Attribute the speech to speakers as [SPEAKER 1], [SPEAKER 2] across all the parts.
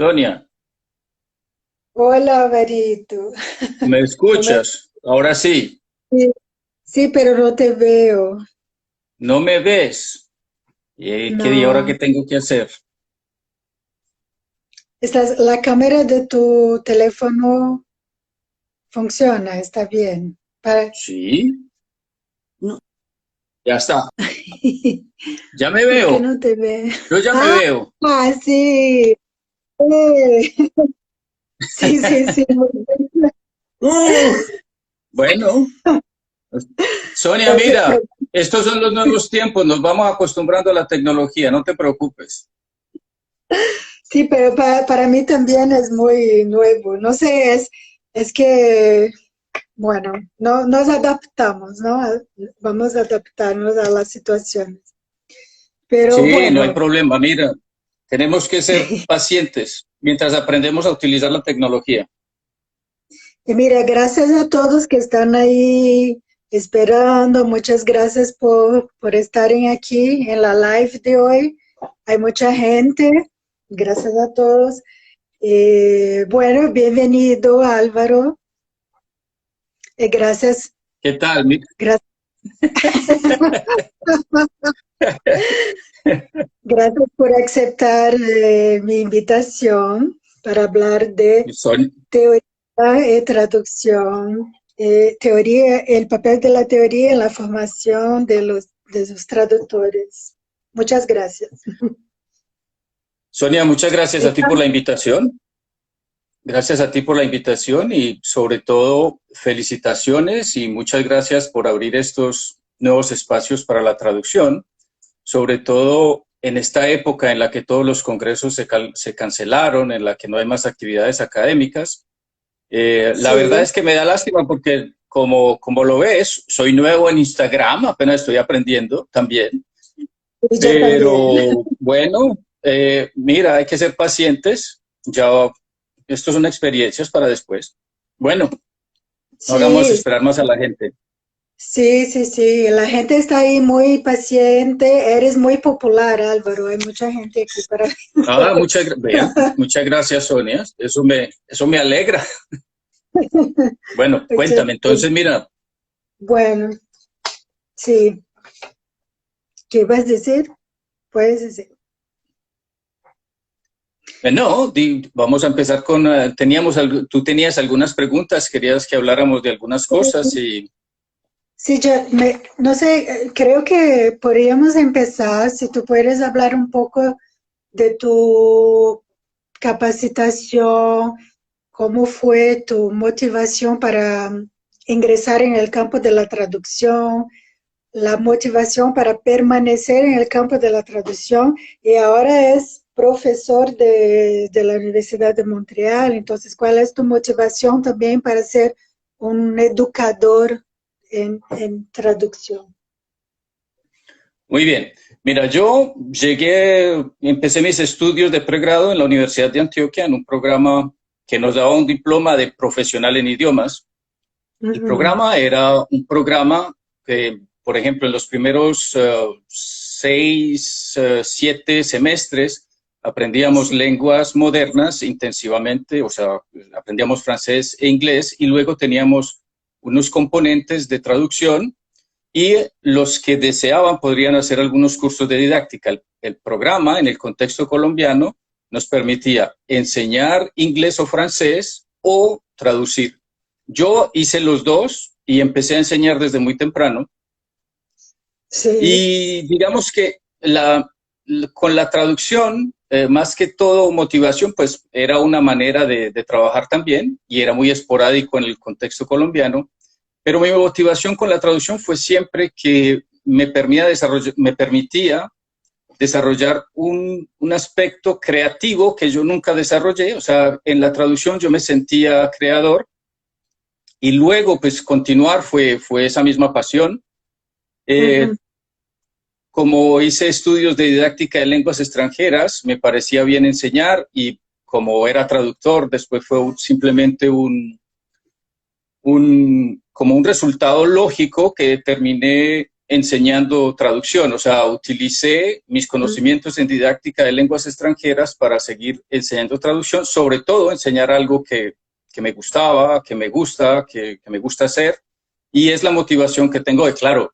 [SPEAKER 1] Sonia,
[SPEAKER 2] Hola, Barito.
[SPEAKER 1] ¿me
[SPEAKER 2] ¿Cómo es?
[SPEAKER 1] escuchas? Ahora sí,
[SPEAKER 2] Sí, sí, pero no te veo.
[SPEAKER 1] ¿no me ves? ¿Y ahora qué
[SPEAKER 2] No.
[SPEAKER 1] tengo que hacer?
[SPEAKER 2] La cámara de tu teléfono funciona, está bien.
[SPEAKER 1] Sí,
[SPEAKER 2] No.
[SPEAKER 1] ya está, ya me
[SPEAKER 2] ¿Por qué
[SPEAKER 1] veo,
[SPEAKER 2] no te ve?
[SPEAKER 1] yo ya me
[SPEAKER 2] Ah,
[SPEAKER 1] veo.
[SPEAKER 2] sí. eh, Sí, sí, sí. Muy bien.
[SPEAKER 1] Uf, bueno, Sonia, mira, estos son los nuevos tiempos, nos vamos acostumbrando a la tecnología, no te preocupes.
[SPEAKER 2] Sí, pero para mí también es muy nuevo. No sé, es que bueno, no nos adaptamos, ¿no? Vamos a adaptarnos a las situaciones. Pero
[SPEAKER 1] Sí, no hay
[SPEAKER 2] bueno,
[SPEAKER 1] problema, mira, tenemos que ser pacientes mientras aprendemos a utilizar la tecnología.
[SPEAKER 2] y mira, gracias a todos que están ahí esperando. Muchas gracias por estar aquí en la live de hoy. Hay mucha gente. Gracias a todos. Bueno, bienvenido Álvaro. Gracias,
[SPEAKER 1] ¿Qué tal?
[SPEAKER 2] gracias. Gracias por aceptar mi invitación para hablar de
[SPEAKER 1] Son-
[SPEAKER 2] teoría y traducción. El papel de la teoría en la formación de los traductores. Muchas gracias.
[SPEAKER 1] Sonia, muchas gracias a ti por
[SPEAKER 2] Estamos-
[SPEAKER 1] la invitación. Gracias a ti por la invitación y sobre todo felicitaciones y muchas gracias por abrir estos nuevos espacios para la traducción, sobre todo en esta época en la que todos los congresos se cancelaron, en la que no hay más actividades académicas. La verdad
[SPEAKER 2] Sí,
[SPEAKER 1] es que me da lástima porque como lo ves, soy nuevo en Instagram, apenas estoy aprendiendo también,
[SPEAKER 2] y yo también.
[SPEAKER 1] pero bueno, mira, hay que ser pacientes. Ya, estos son experiencias para después. Bueno, no hagamos
[SPEAKER 2] Sí,
[SPEAKER 1] esperar más a la gente.
[SPEAKER 2] sí, sí, sí. La gente está ahí muy paciente. Eres muy popular, Álvaro. Hay mucha gente aquí para...
[SPEAKER 1] Ah, muchas gracias, Sonia. Eso me alegra. Bueno,
[SPEAKER 2] Muchas-
[SPEAKER 1] cuéntame. Entonces, mira,
[SPEAKER 2] Bueno, sí. ¿Qué vas a decir? Puedes decir.
[SPEAKER 1] no, vamos a empezar con, tú tenías algunas preguntas, querías que habláramos de algunas cosas y
[SPEAKER 2] Sí, no sé, creo que podríamos empezar, si tú puedes hablar un poco de tu capacitación, cómo fue tu motivación para ingresar en el campo de la traducción, la motivación para permanecer en el campo de la traducción y ahora es profesor de la Universidad de Montreal. Entonces, ¿cuál es tu motivación también para ser un educador en traducción?
[SPEAKER 1] muy bien. Mira, empecé mis estudios de pregrado en la Universidad de Antioquia en un programa que nos daba un diploma de profesional en idiomas. El
[SPEAKER 2] Ujú.
[SPEAKER 1] programa era un programa que, por ejemplo, en los primeros 7 semestres aprendíamos
[SPEAKER 2] Sí,
[SPEAKER 1] lenguas modernas intensivamente, o sea, aprendíamos francés e inglés y luego teníamos unos componentes de traducción y los que deseaban podrían hacer algunos cursos de didáctica. El programa, en el contexto colombiano, nos permitía enseñar inglés o francés o traducir. Yo hice los dos y empecé a enseñar desde muy temprano.
[SPEAKER 2] sí,
[SPEAKER 1] Y digamos que con la traducción, más que todo motivación, pues era una manera de trabajar también y era muy esporádico en el contexto colombiano. Pero mi motivación con la traducción fue siempre que me permitía desarrollar un aspecto creativo que yo nunca desarrollé. O sea, en la traducción yo me sentía creador y luego pues continuar fue esa misma pasión. Eh,
[SPEAKER 2] ujú,
[SPEAKER 1] como hice estudios de didáctica de lenguas extranjeras, me parecía bien enseñar y como era traductor, después fue simplemente como un resultado lógico que terminé enseñando traducción, o sea, utilicé mis conocimientos en didáctica de lenguas extranjeras para seguir enseñando traducción, sobre todo enseñar algo que me gustaba, que me gusta, que me gusta hacer, y es la motivación que tengo de, claro,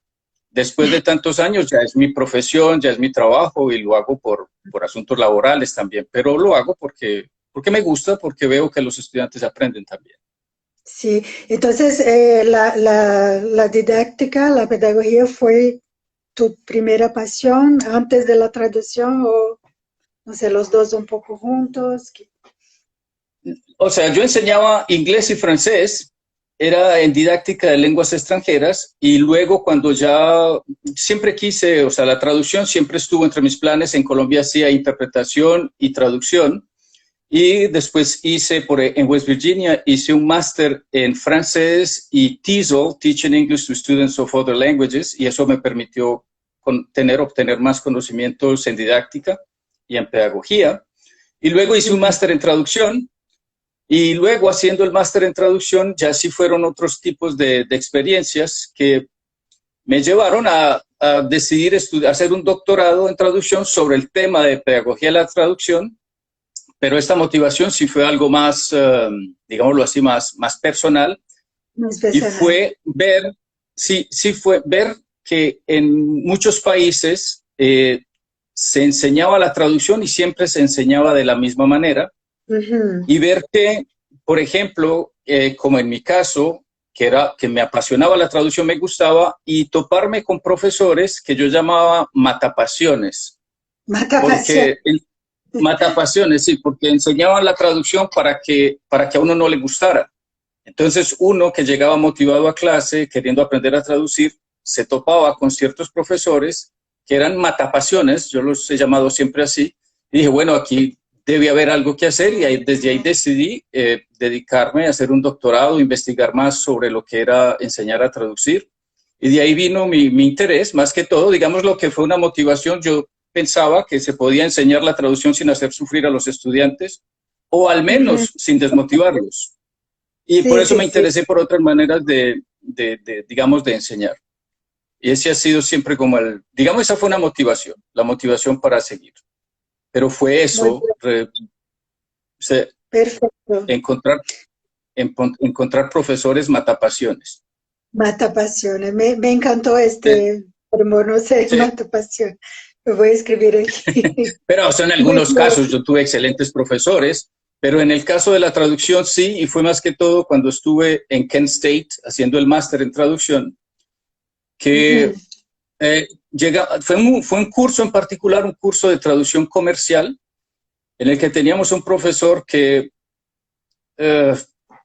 [SPEAKER 1] después de tantos años ya es mi profesión, ya es mi trabajo y lo hago por asuntos laborales también, pero lo hago porque me gusta, porque veo que los estudiantes aprenden también.
[SPEAKER 2] Sí, entonces la didáctica, la pedagogía fue tu primera pasión antes de la traducción o, no sé, los dos un poco juntos.
[SPEAKER 1] O sea, yo enseñaba inglés y francés, era en didáctica de lenguas extranjeras y luego cuando ya siempre quise, o sea, la traducción siempre estuvo entre mis planes. En Colombia hacía interpretación y traducción y después en West Virginia, hice un máster en francés y TESOL, Teaching English to Students of Other Languages, y eso me permitió obtener más conocimientos en didáctica y en pedagogía. Y luego hice un máster en traducción. Y luego, haciendo el máster en traducción, ya sí fueron otros tipos de experiencias que me llevaron a decidir hacer un doctorado en traducción sobre el tema de pedagogía de la traducción, pero esta motivación sí fue algo más, digámoslo así, más personal, y fue ver, sí fue ver que en muchos países se enseñaba la traducción y siempre se enseñaba de la misma manera. Y ver que, por ejemplo, como en mi caso, que me apasionaba la traducción, me gustaba, y toparme con profesores que yo llamaba matapasiones. Matapasiones, sí, porque enseñaban la traducción para que a uno no le gustara. Entonces, uno que llegaba motivado a clase, queriendo aprender a traducir, se topaba con ciertos profesores que eran matapasiones, yo los he llamado siempre así, y dije, bueno, aquí debe haber algo que hacer, y desde ahí decidí dedicarme a hacer un doctorado, investigar más sobre lo que era enseñar a traducir, y de ahí vino mi interés, más que todo, digamos lo que fue una motivación. Yo pensaba que se podía enseñar la traducción sin hacer sufrir a los estudiantes, o al menos sin desmotivarlos, y por eso me interesé por otras maneras digamos, de enseñar. Y ese ha sido siempre como digamos, esa fue una motivación, la motivación para seguir. Pero fue eso, encontrar profesores matapasiones.
[SPEAKER 2] Matapasiones, me encantó humor, no sé, matapasiones. Me voy a escribir aquí.
[SPEAKER 1] Pero en algunos casos yo tuve excelentes profesores, pero en el caso de la traducción sí, y fue más que todo cuando estuve en Kent State haciendo el máster en traducción, que fue un curso en particular, un curso de traducción comercial, en el que teníamos un profesor que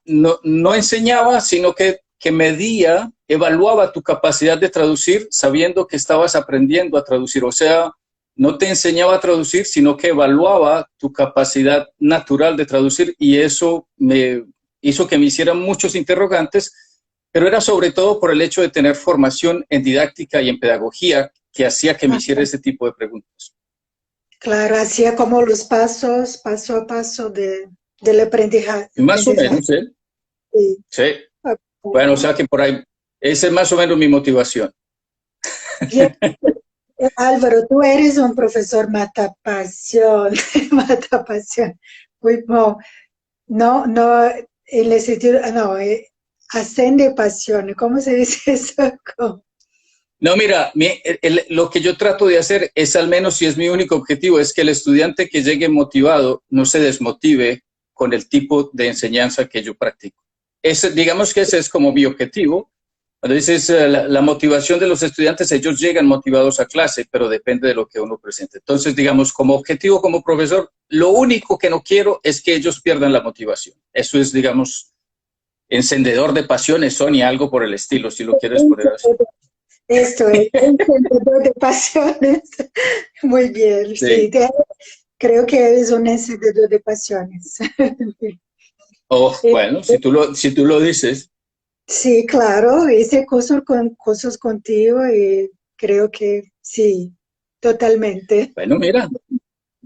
[SPEAKER 1] no enseñaba, sino que medía, evaluaba tu capacidad de traducir sabiendo que estabas aprendiendo a traducir. O sea, no te enseñaba a traducir, sino que evaluaba tu capacidad natural de traducir, y eso me hizo que me hicieran muchos interrogantes, pero era sobre todo por el hecho de tener formación en didáctica y en pedagogía que hacía que me hiciera ese tipo de preguntas.
[SPEAKER 2] Claro, hacía como los paso a paso del aprendizaje.
[SPEAKER 1] Más o menos, ¿sí? Sí. Bueno, o sea que por ahí, esa es más o menos mi motivación.
[SPEAKER 2] Bien. Álvaro, tú eres un profesor matapasión, matapasión. No, en el sentido, no, ascende pasión. ¿Cómo se dice eso?
[SPEAKER 1] No, mira, lo que yo trato de hacer es, al menos si es mi único objetivo, es que el estudiante que llegue motivado no se desmotive con el tipo de enseñanza que yo practico. Digamos que ese es como mi objetivo. Cuando dices la motivación de los estudiantes, ellos llegan motivados a clase, pero depende de lo que uno presente. Entonces, digamos, como objetivo, como profesor, lo único que no quiero es que ellos pierdan la motivación. Eso es, digamos, encendedor de pasiones, Sonia, algo por el estilo, si lo quieres poner así.
[SPEAKER 2] Esto es, encendedor de pasiones. Muy bien, sí. Creo que es un encendedor de pasiones.
[SPEAKER 1] Bueno, si tú lo dices.
[SPEAKER 2] Sí, claro, hice cosas contigo y creo que sí, totalmente.
[SPEAKER 1] Bueno, mira,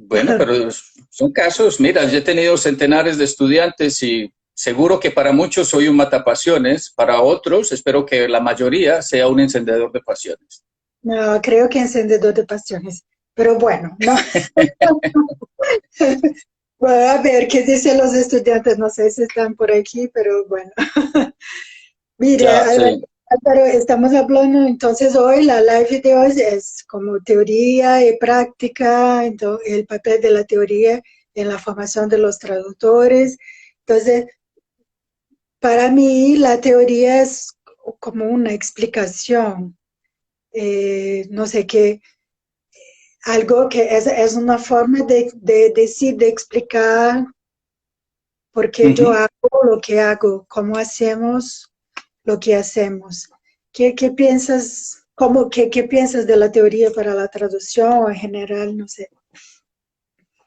[SPEAKER 1] pero son casos, mira, yo he tenido centenares de estudiantes y seguro que para muchos soy un matapasiones, para otros espero que la mayoría sea un encendedor de pasiones.
[SPEAKER 2] No, creo que encendedor de pasiones. Pero bueno, no. Bueno, a ver qué dicen los estudiantes. No sé si están por aquí, pero bueno.
[SPEAKER 1] Ya,
[SPEAKER 2] Mira,
[SPEAKER 1] sí.
[SPEAKER 2] Álvaro, estamos hablando entonces hoy, la live de hoy es como teoría y práctica, el papel de la teoría en la formación de los traductores. Entonces, para mí la teoría es como una explicación, no sé qué, algo que es una forma de decir, de explicar por qué yo
[SPEAKER 1] Ujú.
[SPEAKER 2] hago lo que hago, cómo hacemos lo que hacemos. ¿Qué piensas, qué piensas de la teoría para la traducción o en general? No sé.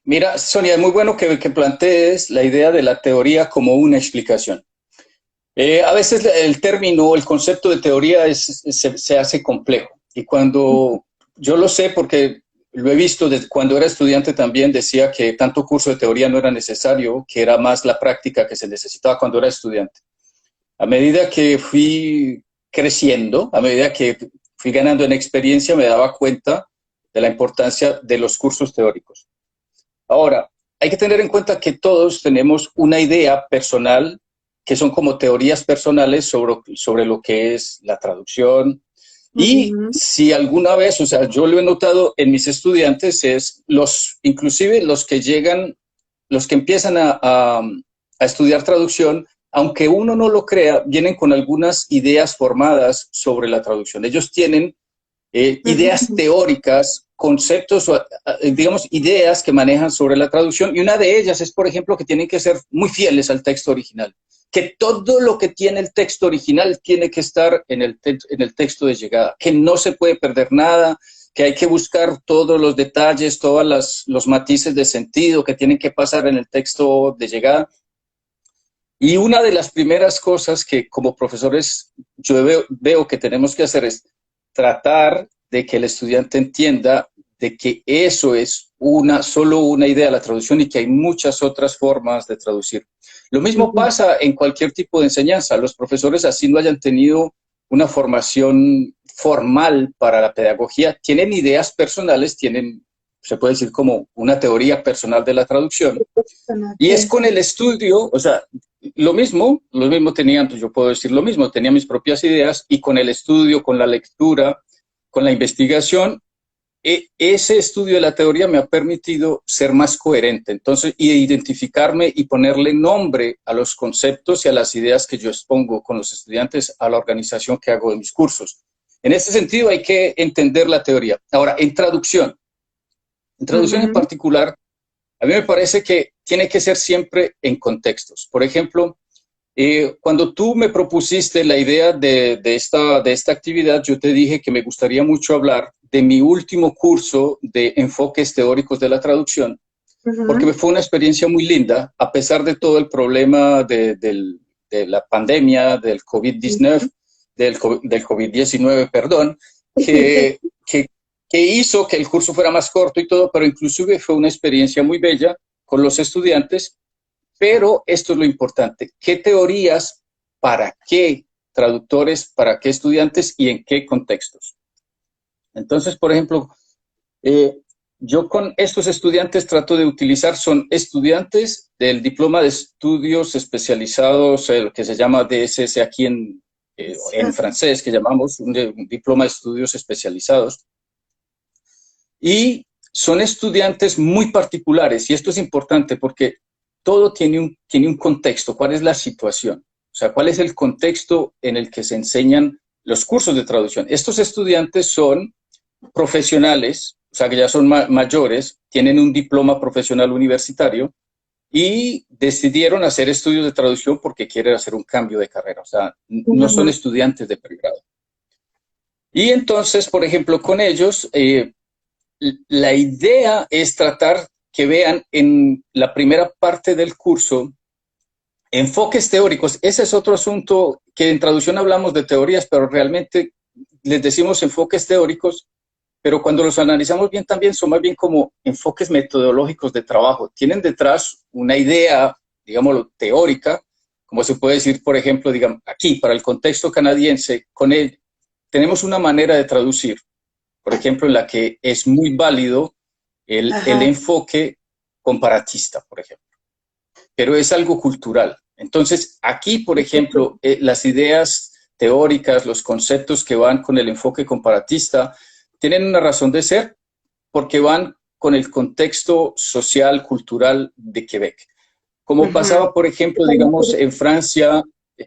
[SPEAKER 1] Mira, Sonia, es muy bueno que plantees la idea de la teoría como una explicación. A veces el término, el concepto de teoría se hace complejo. Y cuando yo lo sé, porque lo he visto desde cuando era estudiante también, decía que tanto curso de teoría no era necesario, que era más la práctica que se necesitaba cuando era estudiante. A medida que fui creciendo, a medida que fui ganando en experiencia, me daba cuenta de la importancia de los cursos teóricos. Ahora, hay que tener en cuenta que todos tenemos una idea personal, que son como teorías personales sobre lo que es la traducción. Y
[SPEAKER 2] Ujú,
[SPEAKER 1] si alguna vez, o sea, yo lo he notado en mis estudiantes, es inclusive los que llegan, los que empiezan a estudiar traducción, aunque uno no lo crea, vienen con algunas ideas formadas sobre la traducción. Ellos tienen ideas
[SPEAKER 2] ujú.
[SPEAKER 1] teóricas, conceptos, digamos, ideas que manejan sobre la traducción. Y una de ellas es, por ejemplo, que tienen que ser muy fieles al texto original. Que todo lo que tiene el texto original tiene que estar en en el texto de llegada. Que no se puede perder nada, que hay que buscar todos los detalles, todos los matices de sentido que tienen que pasar en el texto de llegada. Y una de las primeras cosas que como profesores yo veo que tenemos que hacer es tratar de que el estudiante entienda de que eso es solo una idea de la traducción y que hay muchas otras formas de traducir. Lo mismo
[SPEAKER 2] Ujú.
[SPEAKER 1] pasa en cualquier tipo de enseñanza. Los profesores, así no hayan tenido una formación formal para la pedagogía, tienen ideas personales, se puede decir como una teoría personal de la traducción, y es
[SPEAKER 2] Sí.
[SPEAKER 1] con el estudio, o sea, lo mismo tenían, pues yo puedo decir lo mismo, tenía mis propias ideas y con el estudio, con la lectura, con la investigación, ese estudio de la teoría me ha permitido ser más coherente, entonces, y identificarme y ponerle nombre a los conceptos y a las ideas que yo expongo con los estudiantes a la organización que hago de mis cursos. En ese sentido hay que entender la teoría. Ahora, en traducción en
[SPEAKER 2] Ujú,
[SPEAKER 1] particular, a mí me parece que tiene que ser siempre en contextos. Por ejemplo, cuando tú me propusiste la idea de esta actividad, yo te dije que me gustaría mucho hablar de mi último curso de enfoques teóricos de la traducción, porque
[SPEAKER 2] ujú.
[SPEAKER 1] fue una experiencia muy linda, a pesar de todo el problema de la pandemia, del COVID-19, del COVID-19, perdón, que, que, que hizo que el curso fuera más corto y todo, pero inclusive fue una experiencia muy bella con los estudiantes. Pero esto es lo importante, ¿qué teorías, para qué traductores, para qué estudiantes y en qué contextos? Entonces, por ejemplo, eh, yo con estos estudiantes trato de utilizar, son estudiantes del diploma de estudios especializados, lo que se llama DSS aquí en francés, que llamamos un diploma de estudios especializados, y son estudiantes muy particulares, y esto es importante porque todo tiene un contexto. ¿Cuál es la situación? O sea, ¿cuál es el contexto en el que se enseñan los cursos de traducción? Estos estudiantes son profesionales, o sea, que ya son mayores, tienen un diploma profesional universitario y decidieron hacer estudios de traducción porque quieren hacer un cambio de carrera. O sea, no son
[SPEAKER 2] Ujú.
[SPEAKER 1] estudiantes de pregrado. Y entonces, por ejemplo, con ellos, la idea es tratar que vean en la primera parte del curso enfoques teóricos. Ese es otro asunto que en traducción hablamos de teorías, pero realmente les decimos enfoques teóricos, pero cuando los analizamos bien también son más bien como enfoques metodológicos de trabajo. Tienen detrás una idea, digámoslo, teórica, como se puede decir, por ejemplo, digamos, aquí, para el contexto canadiense, tenemos una manera de traducir por ejemplo, en la que es muy válido el enfoque comparatista, por ejemplo, pero es algo cultural. Entonces, aquí, por ejemplo, las ideas teóricas, los conceptos que van con el enfoque comparatista, tienen una razón de ser porque van con el contexto social, cultural de Quebec. Como pasaba, por ejemplo, digamos, en Francia,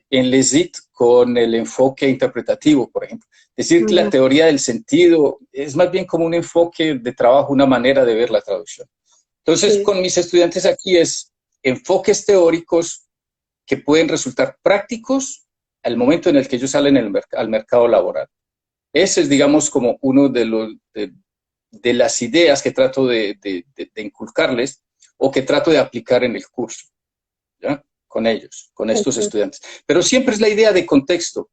[SPEAKER 1] en Les It, con el enfoque interpretativo, por ejemplo. Decir que la teoría del sentido es más bien como un enfoque de trabajo, una manera de ver la traducción. Entonces, con mis estudiantes aquí es enfoques teóricos que pueden resultar prácticos al momento en el que ellos salen al mercado laboral. Ese es, digamos, como uno de las ideas que trato de inculcarles o que trato de aplicar en el curso, ¿ya? Con ellos, con estos estudiantes. Pero siempre es la idea de contexto.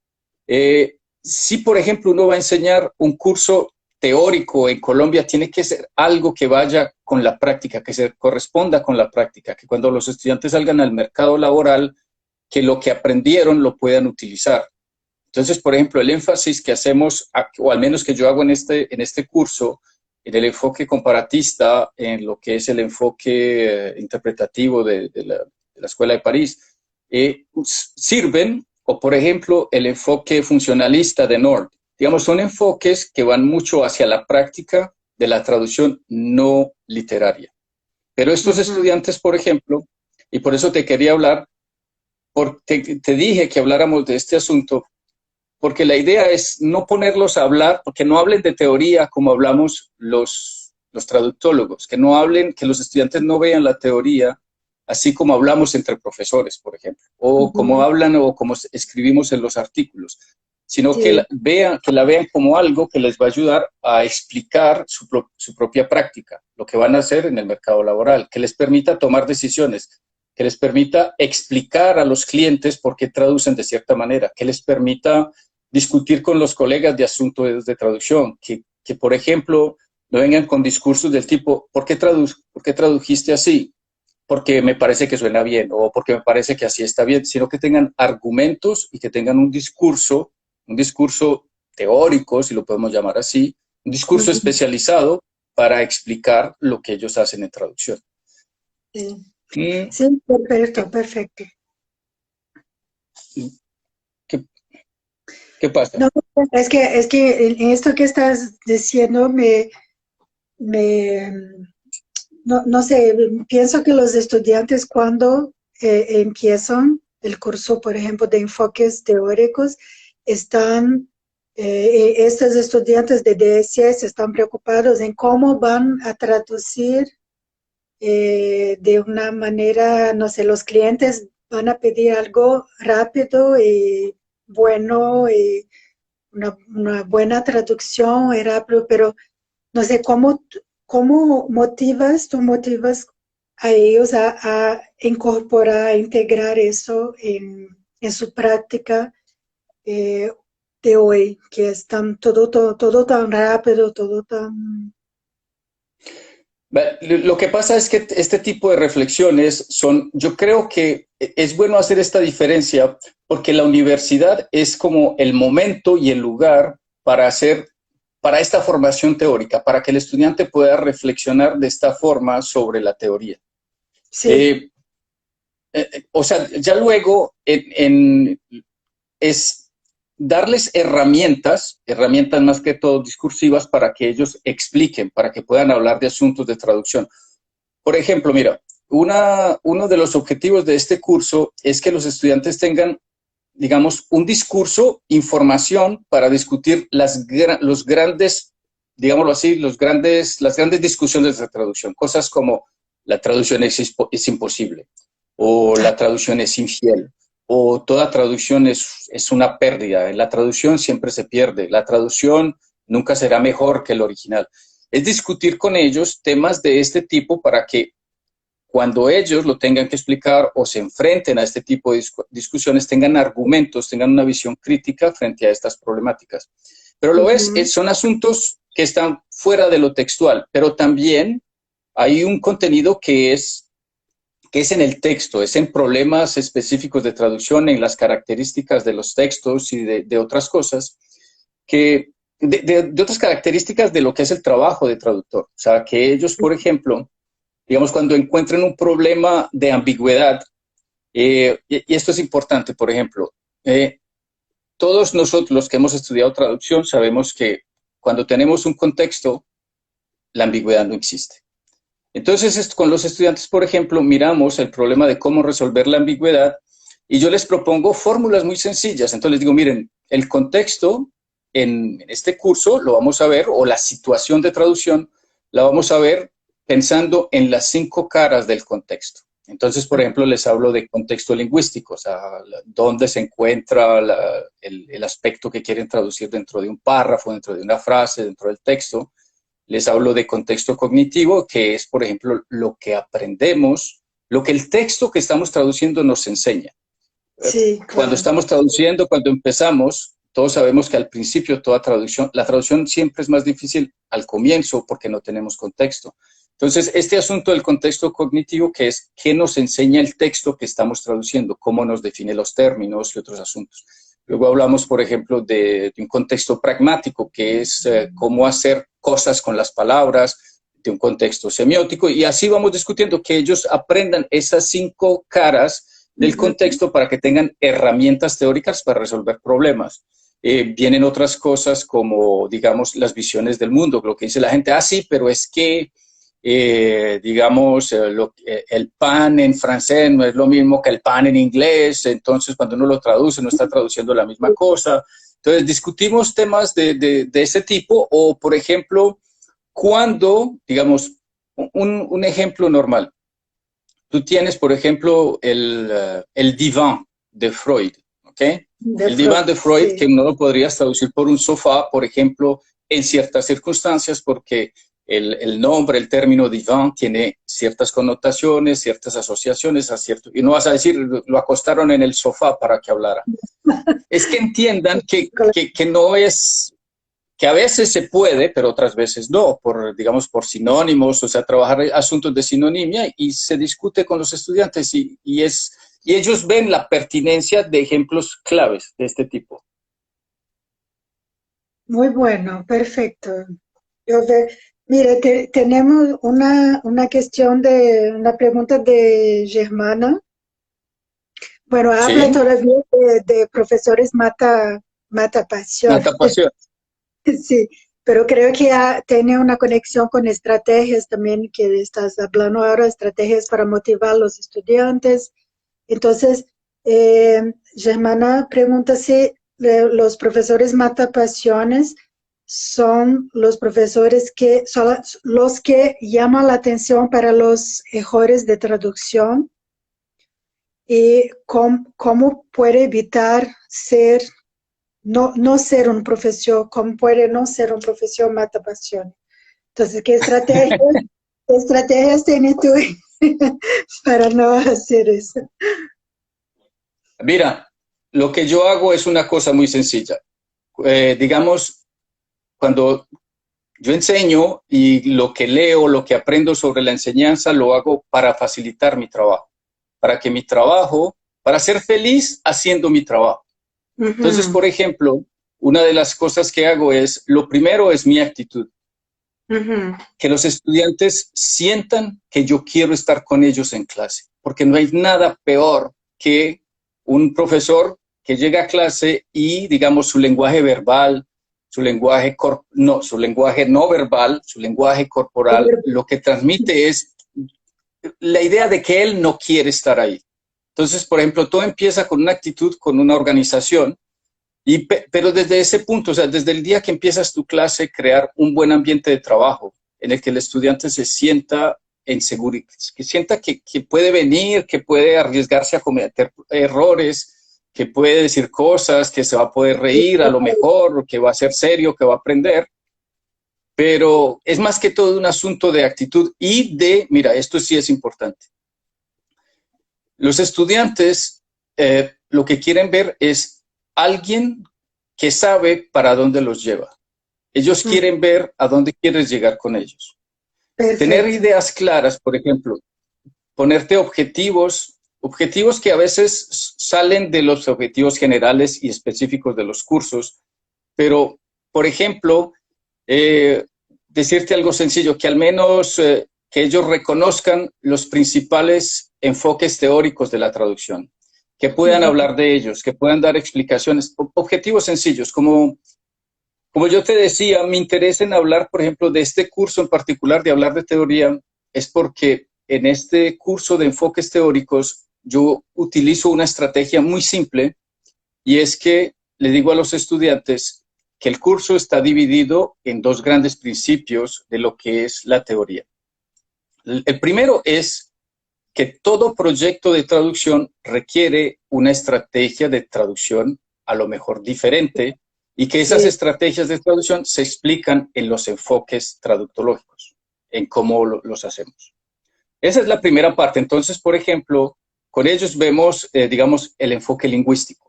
[SPEAKER 1] Si, por ejemplo, uno va a enseñar un curso teórico en Colombia, tiene que ser algo que vaya con la práctica, que se corresponda con la práctica, que cuando los estudiantes salgan al mercado laboral, que lo que aprendieron lo puedan utilizar. Entonces, por ejemplo, el énfasis que hacemos, o al menos que yo hago en este curso, en el enfoque comparatista, en lo que es el enfoque interpretativo de la Escuela de París, sirven, o por ejemplo, el enfoque funcionalista de Nord. Digamos, son enfoques que van mucho hacia la práctica de la traducción no literaria. Pero estos estudiantes, por ejemplo, y por eso te quería hablar, porque te dije que habláramos de este asunto, porque la idea es no ponerlos a hablar, porque no hablen de teoría como hablamos los traductólogos, que no hablen, que los estudiantes no vean la teoría así como hablamos entre profesores, por ejemplo, o como hablan o como escribimos en los artículos, sino que la vean como algo que les va a ayudar a explicar su propia práctica, lo que van a hacer en el mercado laboral, que les permita tomar decisiones, que les permita explicar a los clientes por qué traducen de cierta manera, que les permita discutir con los colegas de asuntos de traducción, que por ejemplo, no vengan con discursos del tipo, ¿por qué tradujiste así? Porque me parece que suena bien o porque me parece que así está bien, sino que tengan argumentos y que tengan un discurso teórico, si lo podemos llamar así, un discurso especializado para explicar lo que ellos hacen en traducción.
[SPEAKER 2] Sí, perfecto.
[SPEAKER 1] ¿Qué pasa?
[SPEAKER 2] No, es que en esto que estás diciendo no sé, pienso que los estudiantes cuando empiezan el curso, por ejemplo, de enfoques teóricos, estos estudiantes de DSS están preocupados en cómo van a traducir de una manera, no sé, los clientes van a pedir algo rápido y bueno, y una buena traducción, pero no sé, ¿cómo tú motivas a ellos a incorporar, a integrar eso en su práctica de hoy, que es todo tan rápido, todo tan...
[SPEAKER 1] Lo que pasa es que este tipo de reflexiones yo creo que es bueno hacer esta diferencia porque la universidad es como el momento y el lugar para esta formación teórica, para que el estudiante pueda reflexionar de esta forma sobre la teoría.
[SPEAKER 2] Sí.
[SPEAKER 1] O sea, ya luego es darles herramientas más que todo discursivas para que ellos expliquen, para que puedan hablar de asuntos de traducción. Por ejemplo, mira, uno de los objetivos de este curso es que los estudiantes tengan, digamos, un discurso, información para discutir los grandes, digámoslo así, las grandes discusiones de traducción. Cosas como la traducción es imposible o la traducción es infiel o toda traducción es una pérdida. En la traducción siempre se pierde. La traducción nunca será mejor que el original. Es discutir con ellos temas de este tipo para que cuando ellos lo tengan que explicar o se enfrenten a este tipo de discusiones, tengan argumentos, tengan una visión crítica frente a estas problemáticas. Pero lo ves, son asuntos que están fuera de lo textual, pero también hay un contenido que es en el texto, es en problemas específicos de traducción, en las características de los textos y de otras cosas, que de otras características de lo que es el trabajo de traductor. O sea, que ellos, por ejemplo, digamos, cuando encuentren un problema de ambigüedad, y esto es importante, por ejemplo, todos nosotros los que hemos estudiado traducción sabemos que cuando tenemos un contexto, la ambigüedad no existe. Entonces, con los estudiantes, por ejemplo, miramos el problema de cómo resolver la ambigüedad y yo les propongo fórmulas muy sencillas. Entonces les digo, miren, el contexto en este curso lo vamos a ver, o la situación de traducción la vamos a ver pensando en las 5 caras del contexto. Entonces, por ejemplo, les hablo de contexto lingüístico, o sea, dónde se encuentra el aspecto que quieren traducir dentro de un párrafo, dentro de una frase, dentro del texto. Les hablo de contexto cognitivo, que es, por ejemplo, lo que aprendemos, lo que el texto que estamos traduciendo nos enseña.
[SPEAKER 2] Sí, claro.
[SPEAKER 1] Cuando estamos traduciendo, cuando empezamos, todos sabemos que al principio toda traducción, la traducción siempre es más difícil al comienzo porque no tenemos contexto. Entonces, este asunto del contexto cognitivo, que es qué nos enseña el texto que estamos traduciendo, cómo nos define los términos y otros asuntos. Luego hablamos, por ejemplo, de un contexto pragmático, que es cómo hacer cosas con las palabras, de un contexto semiótico, y así vamos discutiendo que ellos aprendan esas 5 caras del contexto para que tengan herramientas teóricas para resolver problemas. Vienen otras cosas como, digamos, las visiones del mundo, lo que dice la gente, sí, pero es que digamos, el pan en francés no es lo mismo que el pan en inglés, entonces cuando uno lo traduce no está traduciendo la misma cosa. Entonces discutimos temas de ese tipo, o por ejemplo, cuando, digamos, un ejemplo normal. Tú tienes, por ejemplo, el diván de Freud, ¿ok? El diván de Freud, sí, que no lo podrías traducir por un sofá, por ejemplo, en ciertas circunstancias, porque el nombre, el término diván tiene ciertas connotaciones, ciertas asociaciones a cierto, y no vas a decir, lo acostaron en el sofá para que hablara. Es que entiendan que no es, que a veces se puede, pero otras veces no, por, digamos, por sinónimos, o sea, trabajar asuntos de sinonimia, y se discute con los estudiantes y ellos ven la pertinencia de ejemplos claves de este tipo.
[SPEAKER 2] Muy bueno, perfecto. Mire, tenemos una cuestión una pregunta de Germana. Bueno, habla
[SPEAKER 1] ¿Sí?
[SPEAKER 2] todavía de profesores mata pasión.
[SPEAKER 1] Mata pasión.
[SPEAKER 2] Sí, pero creo que tiene una conexión con estrategias también que estás hablando ahora, estrategias para motivar a los estudiantes. Entonces, Germana pregunta si los profesores matapasiones son los profesores que son los que llaman la atención para los errores de traducción y cómo puede evitar no ser un profesor, cómo puede no ser un profesor matapasiones. Entonces, ¿qué estrategias tienes tú para no hacer eso?
[SPEAKER 1] Mira, lo que yo hago es una cosa muy sencilla. Digamos, cuando yo enseño y lo que leo, lo que aprendo sobre la enseñanza, lo hago para facilitar mi trabajo, para ser feliz haciendo mi trabajo. Entonces, por ejemplo, una de las cosas que hago es, lo primero es mi actitud. Que los estudiantes sientan que yo quiero estar con ellos en clase, porque no hay nada peor que un profesor que llega a clase y, digamos, su lenguaje verbal, su lenguaje no verbal, su lenguaje corporal, lo que transmite es la idea de que él no quiere estar ahí. Entonces, por ejemplo, todo empieza con una actitud, con una organización, pero desde ese punto, o sea, desde el día que empiezas tu clase, crear un buen ambiente de trabajo en el que el estudiante se sienta en seguridad, que sienta que puede venir, que puede arriesgarse a cometer errores, que puede decir cosas, que se va a poder reír a lo mejor, que va a ser serio, que va a aprender. Pero es más que todo un asunto de actitud y mira, esto sí es importante. Los estudiantes lo que quieren ver es alguien que sabe para dónde los lleva. Ellos quieren ver a dónde quieres llegar con ellos. Perfecto. Tener ideas claras, por ejemplo, ponerte objetivos que a veces salen de los objetivos generales y específicos de los cursos, pero por ejemplo, decirte algo sencillo, que al menos que ellos reconozcan los principales enfoques teóricos de la traducción, que puedan hablar de ellos, que puedan dar explicaciones, objetivos sencillos, como yo te decía, mi interés en hablar, por ejemplo, de este curso en particular, de hablar de teoría, es porque en este curso de enfoques teóricos yo utilizo una estrategia muy simple y es que le digo a los estudiantes que el curso está dividido en dos grandes principios de lo que es la teoría. El primero es que todo proyecto de traducción requiere una estrategia de traducción a lo mejor diferente y que esas estrategias de traducción se explican en los enfoques traductológicos, en cómo los hacemos. Esa es la primera parte. Entonces, por ejemplo, con ellos vemos, digamos, el enfoque lingüístico,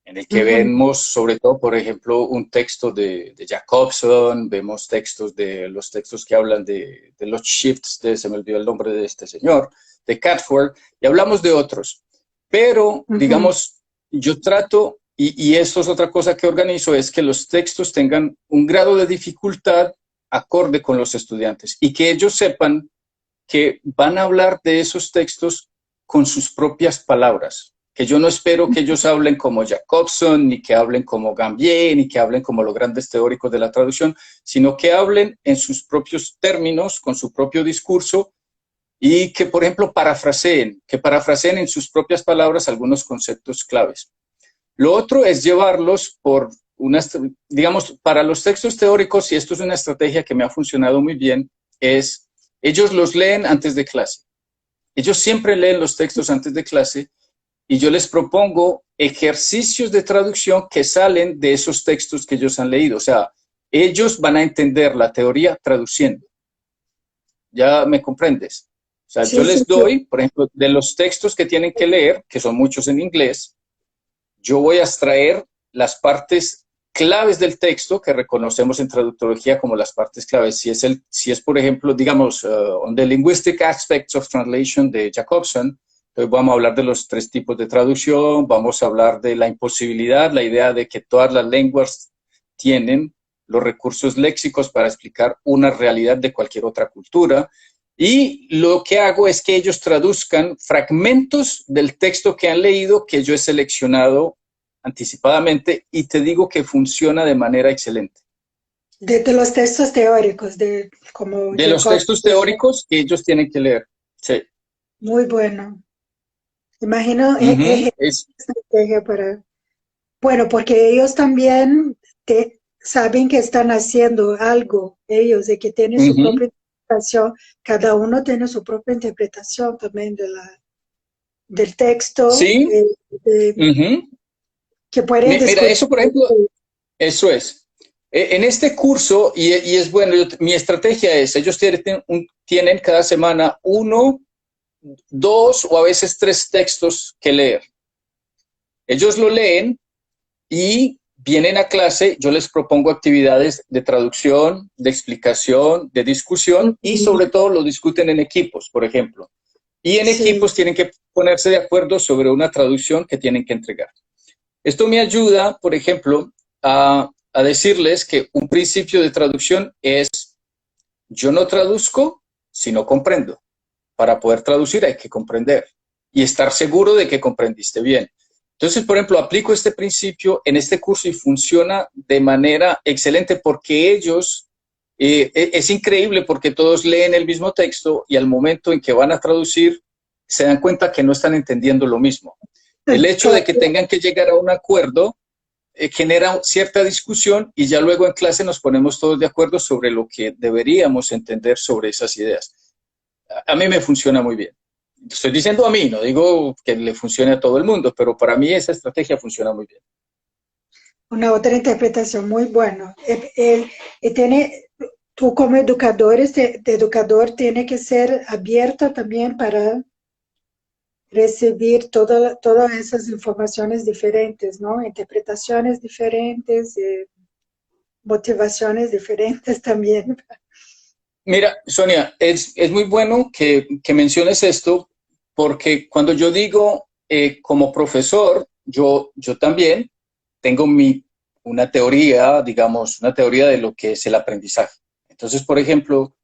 [SPEAKER 1] en el que vemos, sobre todo, por ejemplo, un texto de Jacobson, vemos los textos que hablan de los shifts, se me olvidó el nombre de este señor, de Catford, y hablamos de otros. Pero, digamos, yo trato, y esto es otra cosa que organizo, es que los textos tengan un grado de dificultad acorde con los estudiantes y que ellos sepan que van a hablar de esos textos con sus propias palabras, que yo no espero que ellos hablen como Jacobson, ni que hablen como Gambier, ni que hablen como los grandes teóricos de la traducción, sino que hablen en sus propios términos, con su propio discurso, y que, por ejemplo, parafraseen en sus propias palabras algunos conceptos claves. Lo otro es llevarlos por digamos, para los textos teóricos, y esto es una estrategia que me ha funcionado muy bien, es ellos los leen antes de clase. Ellos siempre leen los textos antes de clase y yo les propongo ejercicios de traducción que salen de esos textos que ellos han leído. O sea, ellos van a entender la teoría traduciendo. ¿Ya me comprendes? O sea, yo les doy, por ejemplo, de los textos que tienen que leer, que son muchos en inglés, yo voy a extraer las partes claves del texto que reconocemos en traductología como las partes claves. Si es por ejemplo, digamos, on the linguistic aspects of translation de Jacobson, entonces vamos a hablar de los 3 tipos de traducción, vamos a hablar de la imposibilidad, la idea de que todas las lenguas tienen los recursos léxicos para explicar una realidad de cualquier otra cultura. Y lo que hago es que ellos traduzcan fragmentos del texto que han leído que yo he seleccionado anticipadamente y te digo que funciona de manera excelente.
[SPEAKER 2] De los textos teóricos,
[SPEAKER 1] de los textos teóricos que ellos tienen que leer. Sí.
[SPEAKER 2] Muy bueno. Imagino estrategia para... Bueno, porque ellos también saben que están haciendo algo, ellos, de que tienen su propia interpretación, cada uno tiene su propia interpretación también del texto.
[SPEAKER 1] Sí.
[SPEAKER 2] Que pueden
[SPEAKER 1] mira, eso por ejemplo, eso es. En este curso, y es bueno, mi estrategia es, ellos tienen cada semana 1, 2 o a veces 3 textos que leer. Ellos lo leen y vienen a clase, yo les propongo actividades de traducción, de explicación, de discusión y sobre todo lo discuten en equipos, por ejemplo. Y en equipos tienen que ponerse de acuerdo sobre una traducción que tienen que entregar. Esto me ayuda, por ejemplo, a decirles que un principio de traducción es yo no traduzco si no comprendo. Para poder traducir hay que comprender y estar seguro de que comprendiste bien. Entonces, por ejemplo, aplico este principio en este curso y funciona de manera excelente porque ellos, es increíble porque todos leen el mismo texto y al momento en que van a traducir se dan cuenta que no están entendiendo lo mismo. El hecho de que tengan que llegar a un acuerdo genera cierta discusión y ya luego en clase nos ponemos todos de acuerdo sobre lo que deberíamos entender sobre esas ideas. A mí me funciona muy bien. Estoy diciendo a mí, no digo que le funcione a todo el mundo, pero para mí esa estrategia funciona muy bien.
[SPEAKER 2] Una otra interpretación muy buena. Tú como educador tiene que ser abierto también para recibir todas esas informaciones diferentes, ¿no? Interpretaciones diferentes, motivaciones diferentes también.
[SPEAKER 1] Mira, Sonia, es muy bueno que menciones esto, porque cuando yo digo como profesor, yo también tengo una teoría, digamos, una teoría de lo que es el aprendizaje. Entonces, por ejemplo,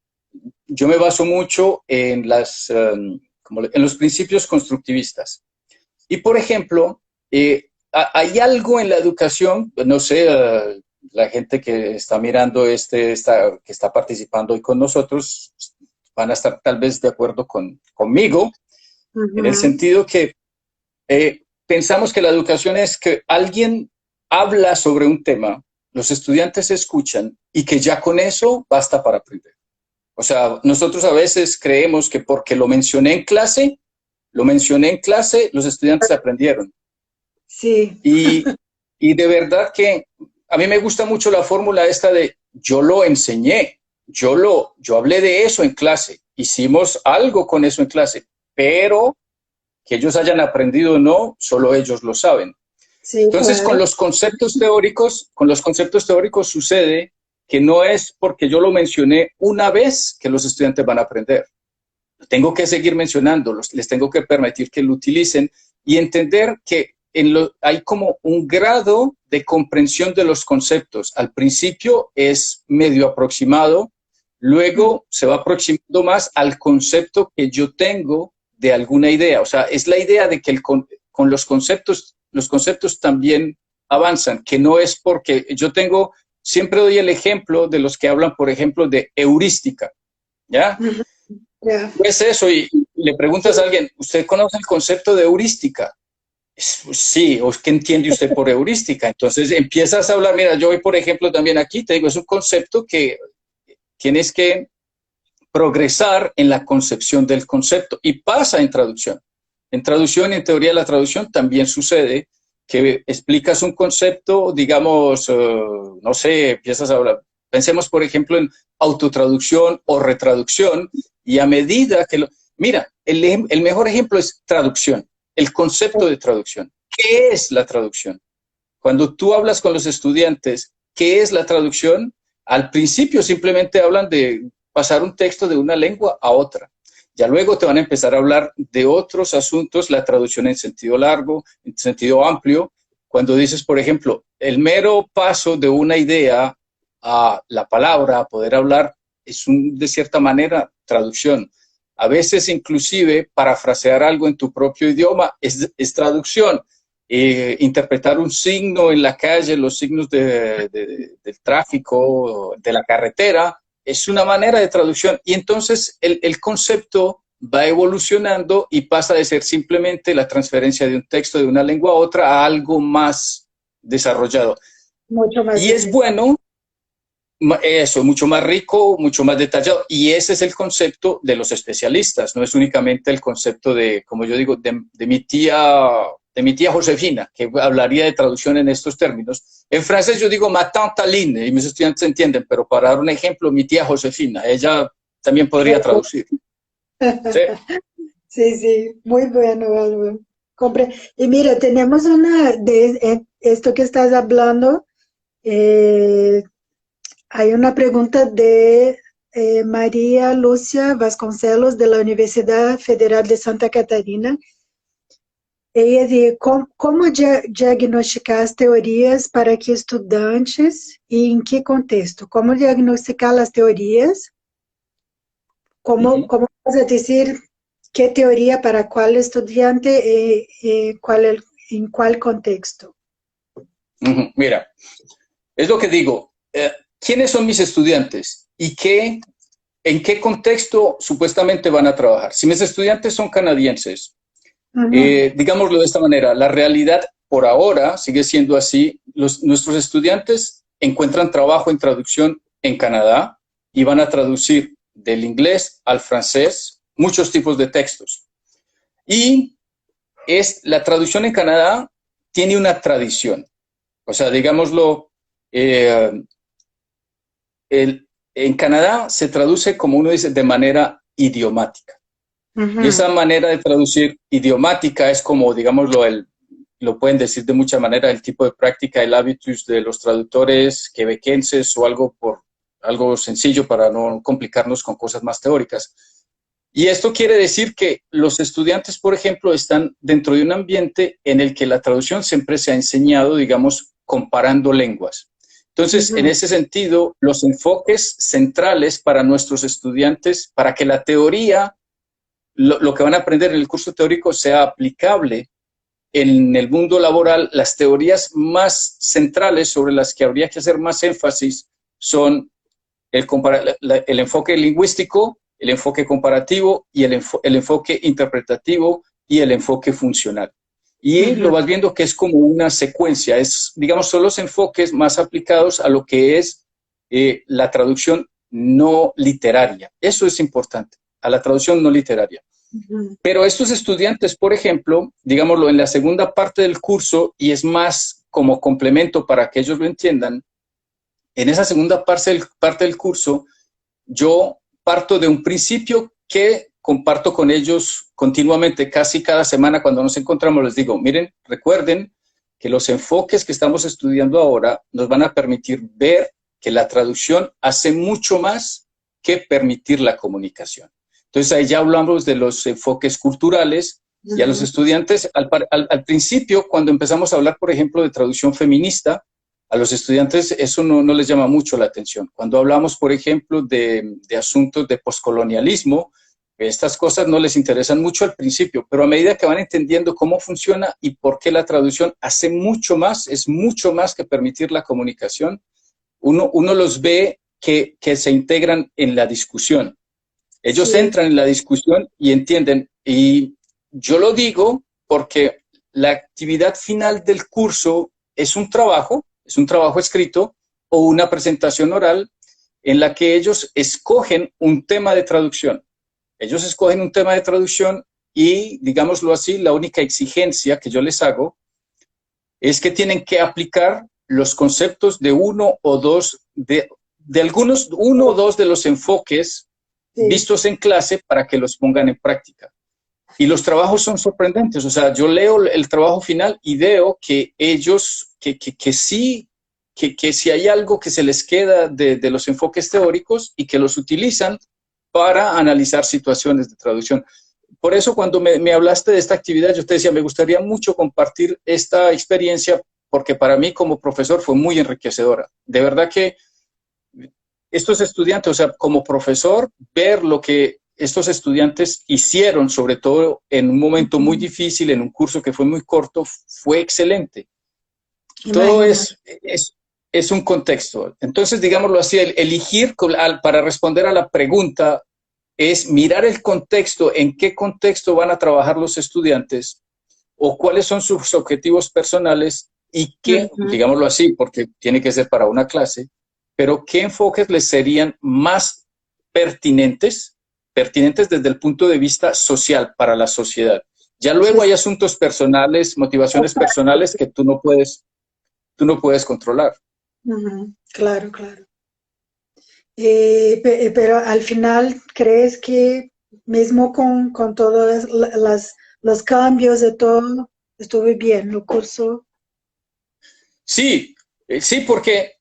[SPEAKER 1] yo me baso mucho en, en los principios constructivistas. Y, por ejemplo, hay algo en la educación, no sé, la gente que está mirando que está participando hoy con nosotros, van a estar tal vez de acuerdo conmigo, en el sentido que pensamos que la educación es que alguien habla sobre un tema, los estudiantes escuchan y que ya con eso basta para aprender. O sea, nosotros a veces creemos que porque lo mencioné en clase, los estudiantes aprendieron.
[SPEAKER 2] Sí.
[SPEAKER 1] Y de verdad que a mí me gusta mucho la fórmula esta de yo lo enseñé, yo hablé de eso en clase, hicimos algo con eso en clase, pero que ellos hayan aprendido o no, solo ellos lo saben.
[SPEAKER 2] Sí,
[SPEAKER 1] Entonces,
[SPEAKER 2] claro.
[SPEAKER 1] con los conceptos teóricos sucede que no es porque yo lo mencioné una vez que los estudiantes van a aprender. Tengo que seguir mencionándolos, les tengo que permitir que lo utilicen y entender que hay como un grado de comprensión de los conceptos. Al principio es medio aproximado, luego se va aproximando más al concepto que yo tengo de alguna idea. O sea, es la idea de que con los conceptos también avanzan, que no es porque yo tengo, siempre doy el ejemplo de los que hablan, por ejemplo, de heurística, ¿ya?
[SPEAKER 2] Yeah.
[SPEAKER 1] Pues eso, y le preguntas a alguien, ¿usted conoce el concepto de heurística? Sí, o ¿qué entiende usted por heurística? Entonces empiezas a hablar, mira, yo hoy, por ejemplo, también aquí te digo, es un concepto que tienes que progresar en la concepción del concepto y pasa en traducción. En traducción y en teoría de la traducción también sucede que explicas un concepto, digamos, no sé, empiezas a hablar, pensemos por ejemplo en autotraducción o retraducción y a medida que mira, el mejor ejemplo es traducción, el concepto de traducción. ¿Qué es la traducción? Cuando tú hablas con los estudiantes, ¿qué es la traducción? Al principio simplemente hablan de pasar un texto de una lengua a otra. Ya luego te van a empezar a hablar de otros asuntos, la traducción en sentido largo, en sentido amplio. Cuando dices, por ejemplo, el mero paso de una idea a la palabra, a poder hablar, es de cierta manera traducción. A veces inclusive parafrasear algo en tu propio idioma es traducción. Interpretar un signo en la calle, los signos del tráfico, de la carretera, es una manera de traducción. Y entonces el concepto va evolucionando y pasa de ser simplemente la transferencia de un texto de una lengua a otra a algo más desarrollado.
[SPEAKER 2] Mucho más
[SPEAKER 1] Y es bueno, eso, mucho más rico, mucho más detallado. Y ese es el concepto de los especialistas, no es únicamente el concepto de, como yo digo, de mi tía Josefina, que hablaría de traducción en estos términos. En francés yo digo ma tante Aline, y mis estudiantes entienden, pero para dar un ejemplo, mi tía Josefina, ella también podría traducir. ¿Sí?
[SPEAKER 2] Sí, sí, muy bueno, Álvaro. Y mira, tenemos esto que estás hablando, eh, hay una pregunta de María Lucia Vasconcelos de la Universidad Federal de Santa Catarina. Ella dice, ¿cómo diagnosticar as teorias para que estudantes e em que contexto? Como diagnosticar as teorias? Como vas a decir qué teoría para cuál estudiante en cuál contexto?
[SPEAKER 1] Mira, es lo que digo. ¿Quiénes son mis estudiantes? ¿Y en qué contexto supuestamente van a trabajar? Si mis estudiantes son canadienses, digámoslo de esta manera, la realidad por ahora sigue siendo así. Nuestros estudiantes encuentran trabajo en traducción en Canadá y van a traducir del inglés al francés muchos tipos de textos. Y la traducción en Canadá tiene una tradición. O sea, digámoslo, en Canadá se traduce, como uno dice, de manera idiomática. Y esa manera de traducir idiomática es como, digámoslo, lo pueden decir de mucha manera, el tipo de práctica, el hábitus de los traductores quebequenses o algo sencillo para no complicarnos con cosas más teóricas. Y esto quiere decir que los estudiantes, por ejemplo, están dentro de un ambiente en el que la traducción siempre se ha enseñado, digamos, comparando lenguas. Entonces, en ese sentido, los enfoques centrales para nuestros estudiantes, para que la teoría, lo que van a aprender en el curso teórico sea aplicable en el mundo laboral, las teorías más centrales sobre las que habría que hacer más énfasis son el enfoque lingüístico, el enfoque comparativo y el enfoque interpretativo y el enfoque funcional. Y lo vas viendo que es como una secuencia, digamos, son los enfoques más aplicados a lo que es la traducción no literaria. Eso es importante, a la traducción no literaria. Pero estos estudiantes, por ejemplo, digámoslo, en la segunda parte del curso, y es más como complemento para que ellos lo entiendan, en esa segunda parte del curso, yo parto de un principio que comparto con ellos continuamente, casi cada semana cuando nos encontramos, les digo, miren, recuerden que los enfoques que estamos estudiando ahora nos van a permitir ver que la traducción hace mucho más que permitir la comunicación. Entonces ahí ya hablamos de los enfoques culturales y a los estudiantes, al principio, cuando empezamos a hablar, por ejemplo, de traducción feminista, a los estudiantes eso no les llama mucho la atención. Cuando hablamos, por ejemplo, de asuntos de poscolonialismo, estas cosas no les interesan mucho al principio, pero a medida que van entendiendo cómo funciona y por qué la traducción hace mucho más, es mucho más que permitir la comunicación, uno los ve que se integran en la discusión. Ellos entran en la discusión y entienden. Y yo lo digo porque la actividad final del curso es un trabajo escrito o una presentación oral en la que ellos escogen un tema de traducción. Ellos escogen un tema de traducción y, digámoslo así, la única exigencia que yo les hago es que tienen que aplicar los conceptos de uno o dos de los enfoques vistos en clase para que los pongan en práctica. Y los trabajos son sorprendentes. O sea, yo leo el trabajo final y veo que ellos, que sí hay algo que se les queda de los enfoques teóricos y que los utilizan para analizar situaciones de traducción. Por eso cuando me hablaste de esta actividad, yo te decía, me gustaría mucho compartir esta experiencia porque para mí como profesor fue muy enriquecedora. De verdad que estos estudiantes, o sea, como profesor, ver lo que estos estudiantes hicieron, sobre todo en un momento muy difícil, en un curso que fue muy corto, fue excelente. Todo es un contexto. Entonces, digámoslo así, elegir para responder a la pregunta es mirar el contexto, en qué contexto van a trabajar los estudiantes o cuáles son sus objetivos personales y qué, digámoslo así, porque tiene que ser para una clase, pero qué enfoques les serían más pertinentes desde el punto de vista social para la sociedad. Ya luego hay asuntos personales, motivaciones personales que tú no puedes controlar.
[SPEAKER 2] Claro. Pero al final, ¿crees que mismo con todos los cambios de todo, estuvo bien el curso?
[SPEAKER 1] Sí, porque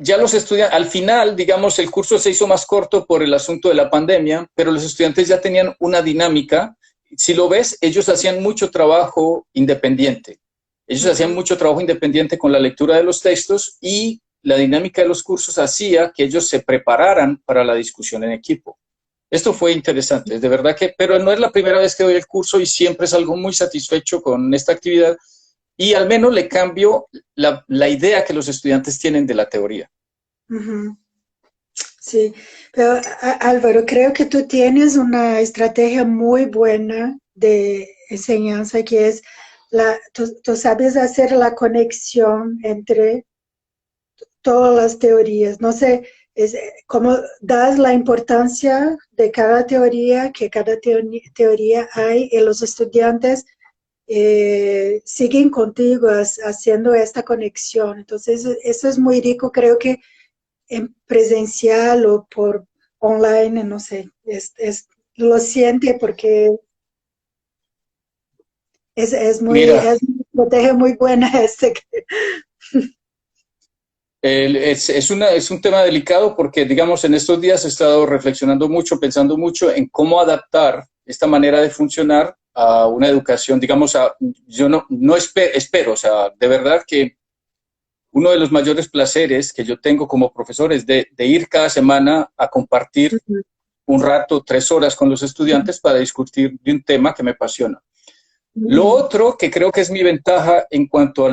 [SPEAKER 1] ya los estudiantes, al final, digamos, el curso se hizo más corto por el asunto de la pandemia, pero los estudiantes ya tenían una dinámica. Si lo ves, ellos hacían mucho trabajo independiente. Ellos hacían mucho trabajo independiente con la lectura de los textos y la dinámica de los cursos hacía que ellos se prepararan para la discusión en equipo. Esto fue interesante, de verdad que, pero no es la primera vez que doy el curso y siempre salgo muy satisfecho con esta actividad y al menos le cambio la idea que los estudiantes tienen de la teoría.
[SPEAKER 2] Sí, pero Álvaro, creo que tú tienes una estrategia muy buena de enseñanza que es, tú sabes hacer la conexión entre todas las teorías. No sé, es cómo das la importancia de cada teoría, que cada teoría hay, y los estudiantes siguen contigo haciendo esta conexión. Entonces, eso es muy rico, creo que en presencial o por online, no sé, lo siente porque es una estrategia muy buena
[SPEAKER 1] Es un tema delicado porque, digamos, en estos días he estado reflexionando mucho, pensando mucho en cómo adaptar esta manera de funcionar a una educación, digamos, yo no espero, o sea, de verdad que uno de los mayores placeres que yo tengo como profesor es de ir cada semana a compartir un rato, 3 horas con los estudiantes para discutir de un tema que me apasiona. Lo otro que creo que es mi ventaja en cuanto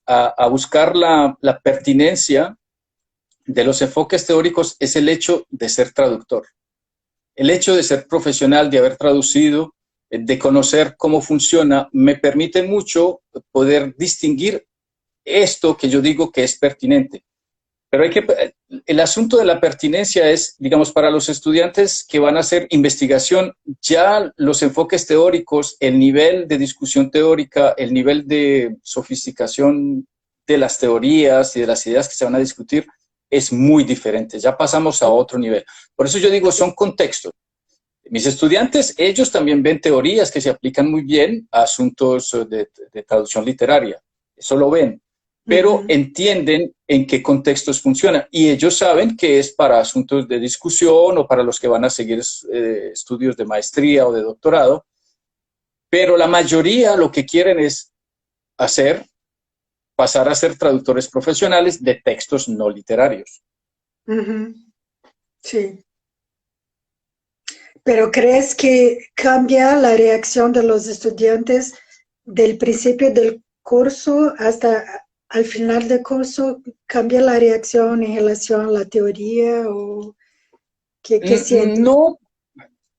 [SPEAKER 1] a buscar la pertinencia de los enfoques teóricos es el hecho de ser traductor. El hecho de ser profesional, de haber traducido, de conocer cómo funciona, me permite mucho poder distinguir esto que yo digo que es pertinente. Pero el asunto de la pertinencia es, digamos, para los estudiantes que van a hacer investigación, ya los enfoques teóricos, el nivel de discusión teórica, el nivel de sofisticación de las teorías y de las ideas que se van a discutir es muy diferente. Ya pasamos a otro nivel. Por eso yo digo, son contextos. Mis estudiantes, ellos también ven teorías que se aplican muy bien a asuntos de traducción literaria. Eso lo ven. Pero entienden en qué contextos funciona y ellos saben que es para asuntos de discusión o para los que van a seguir estudios de maestría o de doctorado, pero la mayoría lo que quieren es pasar a ser traductores profesionales de textos no literarios.
[SPEAKER 2] Sí. ¿Pero crees que cambia la reacción de los estudiantes del principio del curso hasta al final del curso? ¿Cambia la reacción en relación a la teoría o qué sientes?
[SPEAKER 1] No,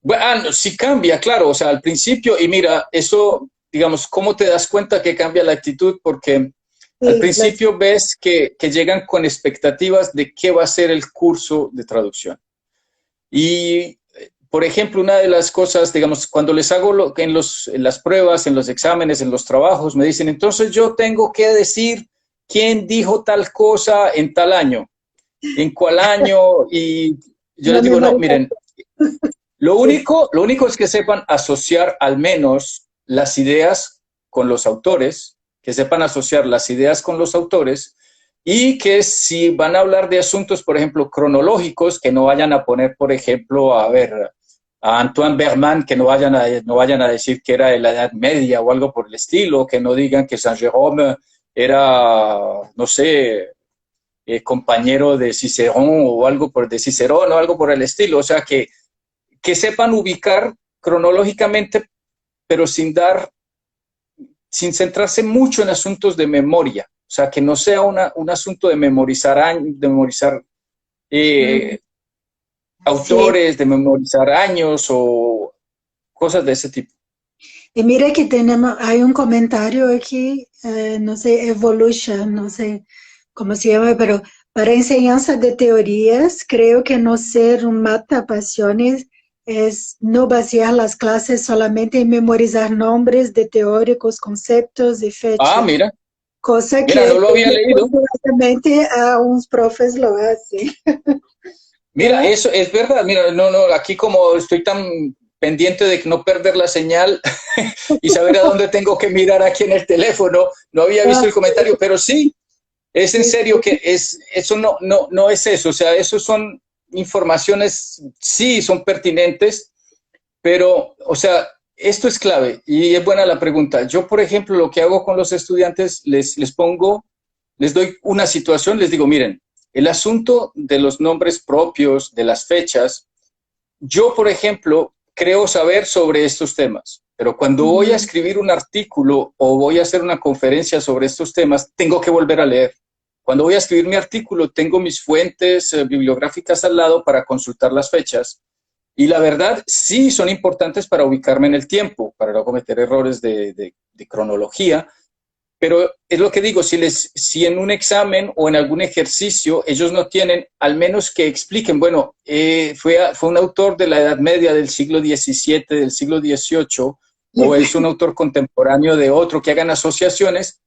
[SPEAKER 1] bueno, sí cambia, claro, o sea, al principio, y mira, eso, digamos, ¿cómo te das cuenta que cambia la actitud? Porque al principio ves que llegan con expectativas de qué va a ser el curso de traducción. Y por ejemplo, una de las cosas, digamos, cuando les hago en las pruebas, en los exámenes, en los trabajos, me dicen, entonces yo tengo que decir quién dijo tal cosa en tal año, en cuál año, y yo les digo, no, miren, lo único es que sepan asociar al menos las ideas con los autores, que sepan asociar las ideas con los autores, y que si van a hablar de asuntos, por ejemplo, cronológicos, que no vayan a poner, por ejemplo, a Antoine Berman, que no vayan a decir que era de la Edad Media o algo por el estilo, que no digan que Saint-Jérôme era, no sé, compañero de Cicerón o algo de Cicerón o algo por el estilo. O sea, que sepan ubicar cronológicamente, pero sin centrarse mucho en asuntos de memoria. O sea, que no sea un asunto de memorizar autores, de memorizar años o cosas de ese tipo.
[SPEAKER 2] Y mira que hay un comentario aquí, no sé, Evolution, no sé cómo se llama, pero para enseñanza de teorías, creo que no ser un matapasiones es no basear las clases solamente en memorizar nombres de teóricos, conceptos y fechas.
[SPEAKER 1] Ah, mira.
[SPEAKER 2] Cosa
[SPEAKER 1] Mira,
[SPEAKER 2] que
[SPEAKER 1] no lo había leído.
[SPEAKER 2] A unos profes lo hacen.
[SPEAKER 1] Mira, eso es verdad. Mira, no, aquí como estoy tan pendiente de no perder la señal y saber a dónde tengo que mirar aquí en el teléfono, no había visto el comentario, pero sí, es en serio que eso no es eso. O sea, eso son informaciones, sí, son pertinentes, pero, o sea, esto es clave y es buena la pregunta. Yo, por ejemplo, lo que hago con los estudiantes, les doy una situación, les digo, miren, el asunto de los nombres propios, de las fechas, yo, por ejemplo, creo saber sobre estos temas, pero cuando voy a escribir un artículo o voy a hacer una conferencia sobre estos temas, tengo que volver a leer. Cuando voy a escribir mi artículo, tengo mis fuentes bibliográficas al lado para consultar las fechas. Y la verdad, sí son importantes para ubicarme en el tiempo, para no cometer errores de cronología. Pero es lo que digo, si en un examen o en algún ejercicio ellos no tienen, al menos que expliquen, bueno, fue un autor de la Edad Media, del siglo XVII, del siglo XVIII, o es un autor contemporáneo de otro, que hagan asociaciones,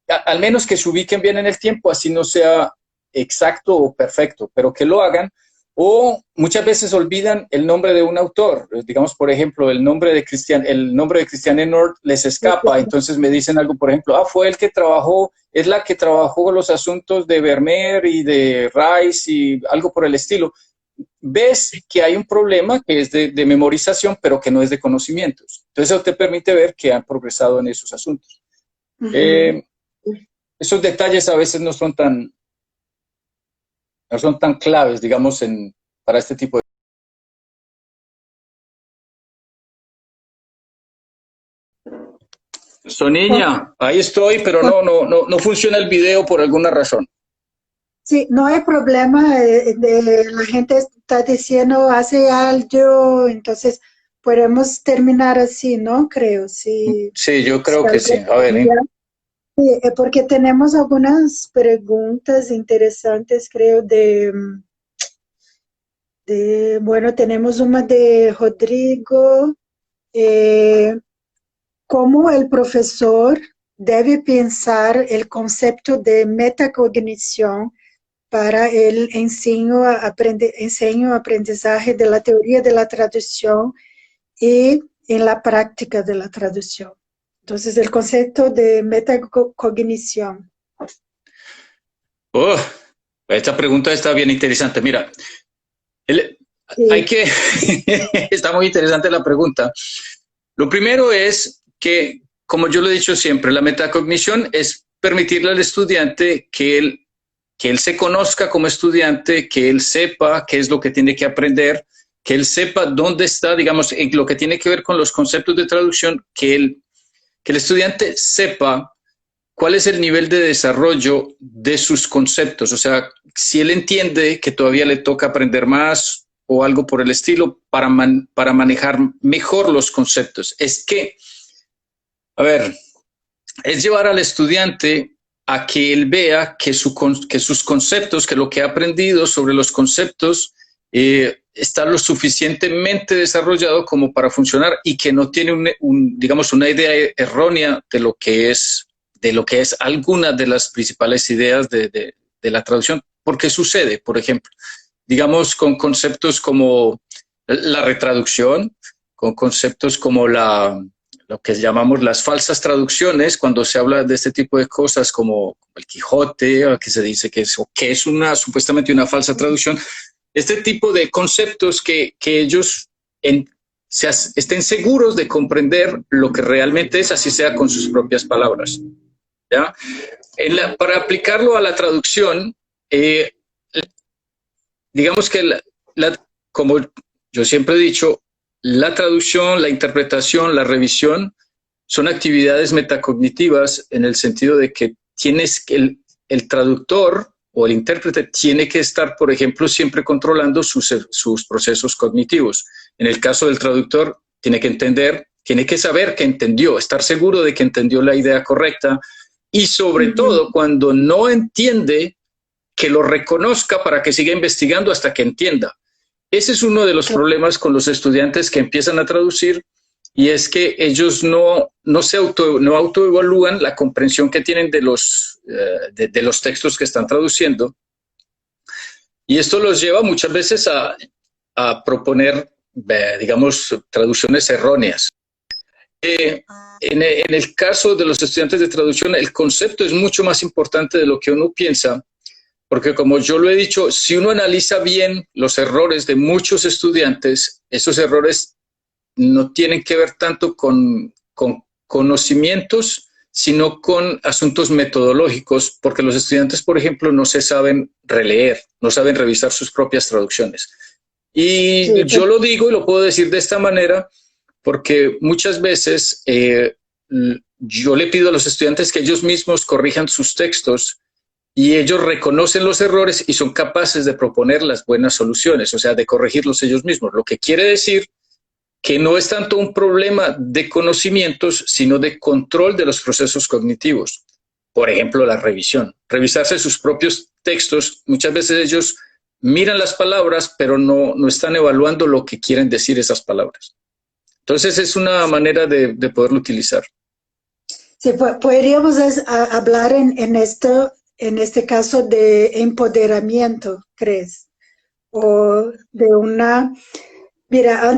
[SPEAKER 1] al menos que se ubiquen bien en el tiempo, así no sea exacto o perfecto, pero que lo hagan. O muchas veces olvidan el nombre de un autor, digamos, por ejemplo, el nombre de Christiane Nord les escapa, entonces me dicen algo, por ejemplo, fue es la que trabajó los asuntos de Vermeer y de Rice y algo por el estilo. Ves que hay un problema que es de memorización, pero que no es de conocimientos. Entonces eso te permite ver que han progresado en esos asuntos. esos detalles a veces no son tan claves, digamos, para este tipo de... Soniña, ahí estoy, pero no funciona el video por alguna razón.
[SPEAKER 2] Sí, no hay problema, la gente está diciendo hace algo, entonces podemos terminar así, ¿no? Creo, sí.
[SPEAKER 1] Sí, yo
[SPEAKER 2] Si
[SPEAKER 1] creo que sí.
[SPEAKER 2] algo
[SPEAKER 1] A ver,
[SPEAKER 2] cambia. Sí, porque tenemos algunas preguntas interesantes, creo, bueno, tenemos una de Rodrigo. ¿Cómo el profesor debe pensar el concepto de metacognición para el enseño-aprendizaje de la teoría de la traducción y en la práctica de la traducción? Entonces, el concepto de metacognición.
[SPEAKER 1] oh, esta pregunta está bien interesante. Mira, hay
[SPEAKER 2] Sí,
[SPEAKER 1] que... está muy interesante la pregunta. Lo primero es que, como yo lo he dicho siempre, la metacognición es permitirle al estudiante que él se conozca como estudiante, que él sepa qué es lo que tiene que aprender, que él sepa dónde está, digamos, en lo que tiene que ver con los conceptos de traducción, que el estudiante sepa cuál es el nivel de desarrollo de sus conceptos. O sea, si él entiende que todavía le toca aprender más o algo por el estilo para manejar mejor los conceptos. Es que, a ver, es llevar al estudiante a que él vea que sus conceptos, que lo que ha aprendido sobre los conceptos está lo suficientemente desarrollado como para funcionar y que no tiene digamos, una idea errónea de lo que es alguna de las principales ideas de la traducción. ¿Por qué sucede? Por ejemplo, digamos, con conceptos como la retraducción, con conceptos como lo que llamamos las falsas traducciones, cuando se habla de este tipo de cosas como el Quijote, que se dice que es supuestamente una falsa traducción, este tipo de conceptos que ellos estén seguros de comprender lo que realmente es, así sea con sus propias palabras. ¿Ya? Para aplicarlo a la traducción, digamos que como yo siempre he dicho, la traducción, la interpretación, la revisión son actividades metacognitivas en el sentido de que el traductor o el intérprete tiene que estar, por ejemplo, siempre controlando sus procesos cognitivos. En el caso del traductor, tiene que saber que entendió, estar seguro de que entendió la idea correcta y sobre todo cuando no entiende, que lo reconozca para que siga investigando hasta que entienda. Ese es uno de los problemas con los estudiantes que empiezan a traducir, y es que ellos no autoevalúan la comprensión que tienen de los textos que están traduciendo, y esto los lleva muchas veces a proponer, digamos, traducciones erróneas. En el caso de los estudiantes de traducción, el concepto es mucho más importante de lo que uno piensa, porque como yo lo he dicho, si uno analiza bien los errores de muchos estudiantes, esos errores no tienen que ver tanto con conocimientos, sino con asuntos metodológicos, porque los estudiantes, por ejemplo, no se saben releer, no saben revisar sus propias traducciones. Y sí, yo lo digo y lo puedo decir de esta manera, porque muchas veces yo le pido a los estudiantes que ellos mismos corrijan sus textos, y ellos reconocen los errores y son capaces de proponer las buenas soluciones, o sea, de corregirlos ellos mismos. Lo que quiere decir que no es tanto un problema de conocimientos, sino de control de los procesos cognitivos. Por ejemplo, la revisión. Revisarse sus propios textos, muchas veces ellos miran las palabras, pero no están evaluando lo que quieren decir esas palabras. Entonces es una manera de poderlo utilizar.
[SPEAKER 2] Sí, podríamos hablar en este caso de empoderamiento, ¿crees? O de una... Mira,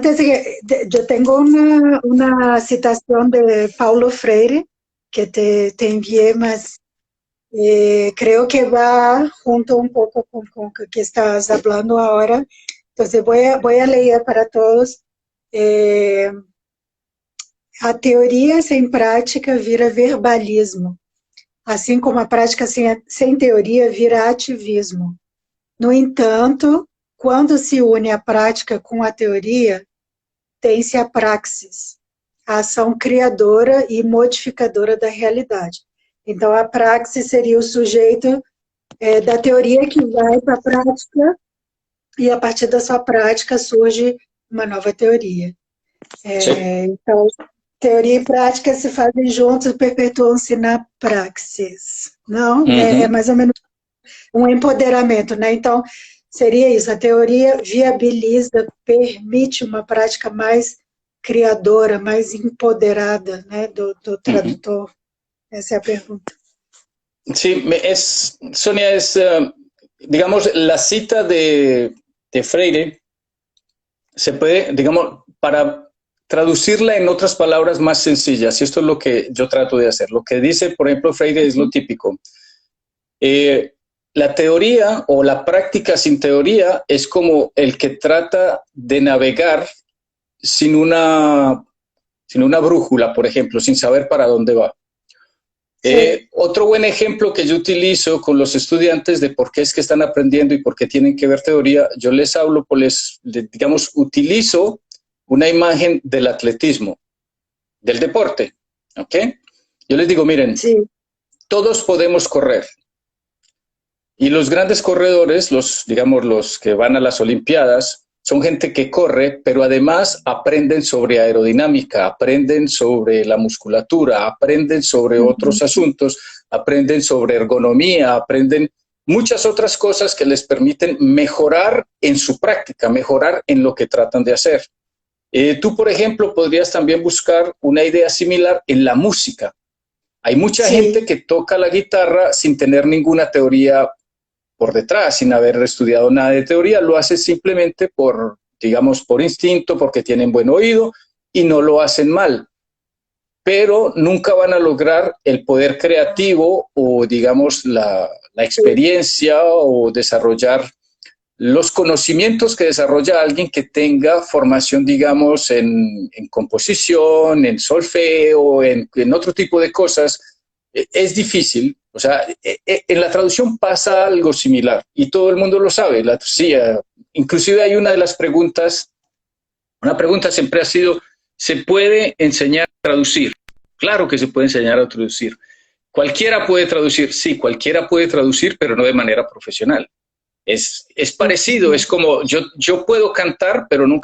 [SPEAKER 2] yo tengo una citación de Paulo Freire que te envié, más creo que va junto un poco con lo que estás hablando ahora. Entonces voy a leer para todos. A teoria sem prática vira verbalismo. assim como a prática sem teoria vira ativismo. No entanto, quando se une a prática com a teoria, tem-se a praxis, a ação criadora e modificadora da realidade. Então, a praxis seria o sujeito da teoria que vai para a prática, e a partir da sua prática surge uma nova teoria. Então, teoria e prática se fazem juntos e perpetuam-se na praxis. Não? É mais ou menos um empoderamento, né? Então, seria isso, a teoria viabiliza, permite uma prática mais criadora, mais empoderada, né, do tradutor. Essa é a pergunta.
[SPEAKER 1] Sí, Sonia, digamos, la cita de Freire se puede, digamos, para traducirla en otras palabras más sencillas, y esto es lo que yo trato de hacer. Lo que dice, por ejemplo, Freire es lo típico. La teoría o la práctica sin teoría es como el que trata de navegar sin una brújula, por ejemplo, sin saber para dónde va. Sí. Otro buen ejemplo que yo utilizo con los estudiantes de por qué es que están aprendiendo y por qué tienen que ver teoría, yo les hablo, digamos, utilizo una imagen del atletismo, del deporte, ¿ok? Yo les digo, miren, sí, todos podemos correr. Y los grandes corredores, digamos, los que van a las Olimpiadas, son gente que corre, pero además aprenden sobre aerodinámica, aprenden sobre la musculatura, aprenden sobre otros asuntos, aprenden sobre ergonomía, aprenden muchas otras cosas que les permiten mejorar en su práctica, mejorar en lo que tratan de hacer. Tú, por ejemplo, podrías también buscar una idea similar en la música. Hay mucha gente que toca la guitarra sin tener ninguna teoría por detrás, sin haber estudiado nada de teoría, lo hace simplemente por, digamos, por instinto, porque tienen buen oído y no lo hacen mal. Pero nunca van a lograr el poder creativo o, digamos, la experiencia o desarrollar los conocimientos que desarrolla alguien que tenga formación, digamos, en composición, en solfeo, en otro tipo de cosas. Es difícil. O sea, en la traducción pasa algo similar y todo el mundo lo sabe. Inclusive hay una de las preguntas, una pregunta siempre ha sido, ¿se puede enseñar a traducir? Claro que se puede enseñar a traducir. ¿Cualquiera puede traducir? Sí, cualquiera puede traducir, pero no de manera profesional. Es parecido, es como yo puedo cantar, pero no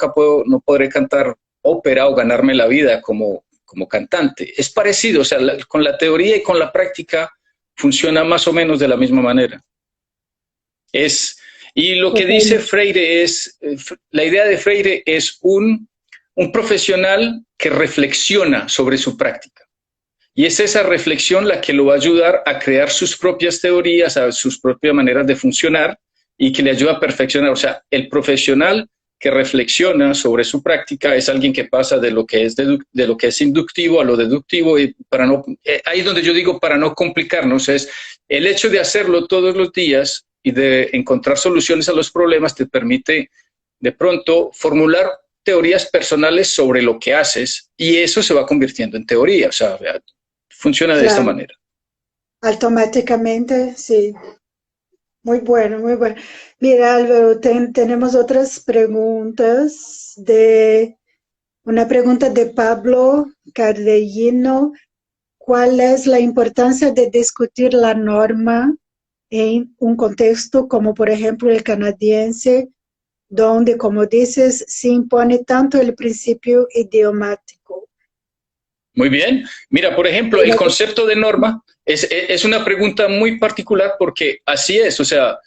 [SPEAKER 1] podré cantar ópera o ganarme la vida como cantante. Es parecido, o sea, con la teoría y con la práctica funciona más o menos de la misma manera. Y lo que dice Freire es, la idea de Freire es un profesional que reflexiona sobre su práctica. Y es esa reflexión la que lo va a ayudar a crear sus propias teorías, a sus propias maneras de funcionar y que le ayuda a perfeccionar. O sea, el profesional que reflexiona sobre su práctica es alguien que pasa de lo que es inductivo a lo deductivo, y ahí es donde yo digo, para no complicarnos, es el hecho de hacerlo todos los días y de encontrar soluciones a los problemas te permite de pronto formular teorías personales sobre lo que haces y eso se va convirtiendo en teoría, o sea, funciona de esta manera.
[SPEAKER 2] Automáticamente, sí. Muy bueno, muy bueno. Mira, Álvaro, tenemos otras preguntas. Una pregunta de Pablo Cardellino. ¿Cuál es la importancia de discutir la norma en un contexto como, por ejemplo, el canadiense, donde, como dices, se impone tanto el principio idiomático?
[SPEAKER 1] Muy bien. Mira, por ejemplo, el concepto de norma es una pregunta muy particular porque así es, o sea,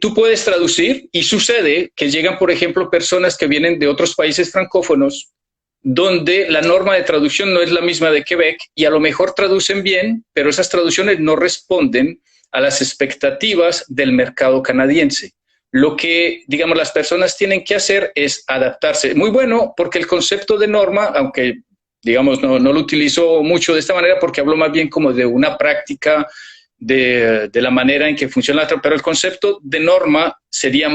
[SPEAKER 1] tú puedes traducir y sucede que llegan, por ejemplo, personas que vienen de otros países francófonos donde la norma de traducción no es la misma de Quebec y a lo mejor traducen bien, pero esas traducciones no responden a las expectativas del mercado canadiense. Lo que, digamos, las personas tienen que hacer es adaptarse. Muy bueno, porque el concepto de norma, aunque digamos, no lo utilizo mucho de esta manera porque hablo más bien como de una práctica de la manera en que funciona pero el concepto de norma sería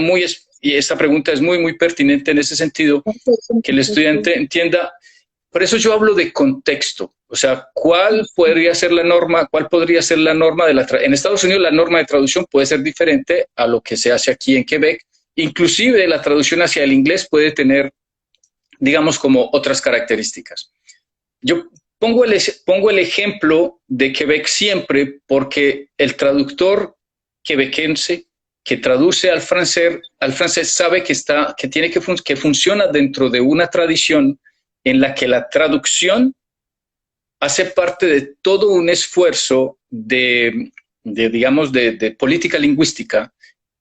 [SPEAKER 1] y esta pregunta es muy, muy pertinente en ese sentido, que el estudiante entienda por eso yo hablo de contexto. O sea, ¿cuál podría ser la norma? ¿Cuál podría ser la norma de en Estados Unidos la norma de traducción puede ser diferente a lo que se hace aquí en Quebec. Inclusive la traducción hacia el inglés puede tener, digamos, como otras características. Yo pongo el ejemplo de Quebec siempre porque el traductor quebequense que traduce al francés sabe que funciona dentro de una tradición en la que la traducción hace parte de todo un esfuerzo digamos, de política lingüística.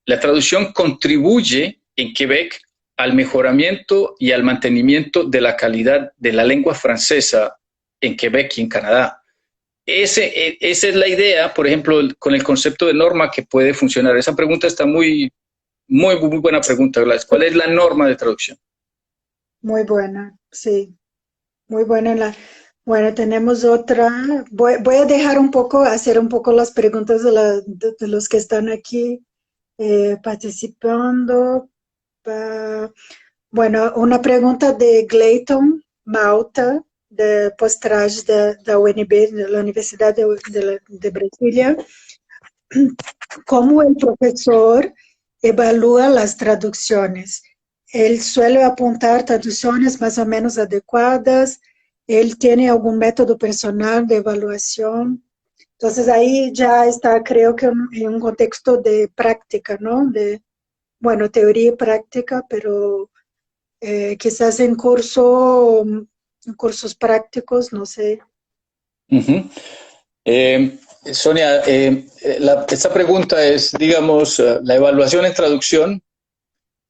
[SPEAKER 1] La traducción contribuye en Quebec al mejoramiento y al mantenimiento de la calidad de la lengua francesa en Quebec y en Canadá. Esa es la idea, por ejemplo, con el concepto de norma que puede funcionar. Esa pregunta está muy buena pregunta, Gladys. ¿Cuál es la norma de traducción?
[SPEAKER 2] Muy buena, sí, muy buena. Bueno, tenemos otra. Voy a dejar hacer un poco las preguntas de los que están aquí participando. Bueno, una pregunta de Gleiton Malta, de Postrage da UNB, de la Universidad de Brasilia. ¿Cómo el profesor evalúa las traducciones? Él suele apuntar traducciones más o menos adecuadas. Él tiene algún método personal de evaluación. Entonces ahí ya está, creo que en un contexto de práctica, ¿no? Bueno, teoría y práctica, pero quizás en cursos prácticos, no sé.
[SPEAKER 1] Sonia, esta pregunta es, digamos, la evaluación en traducción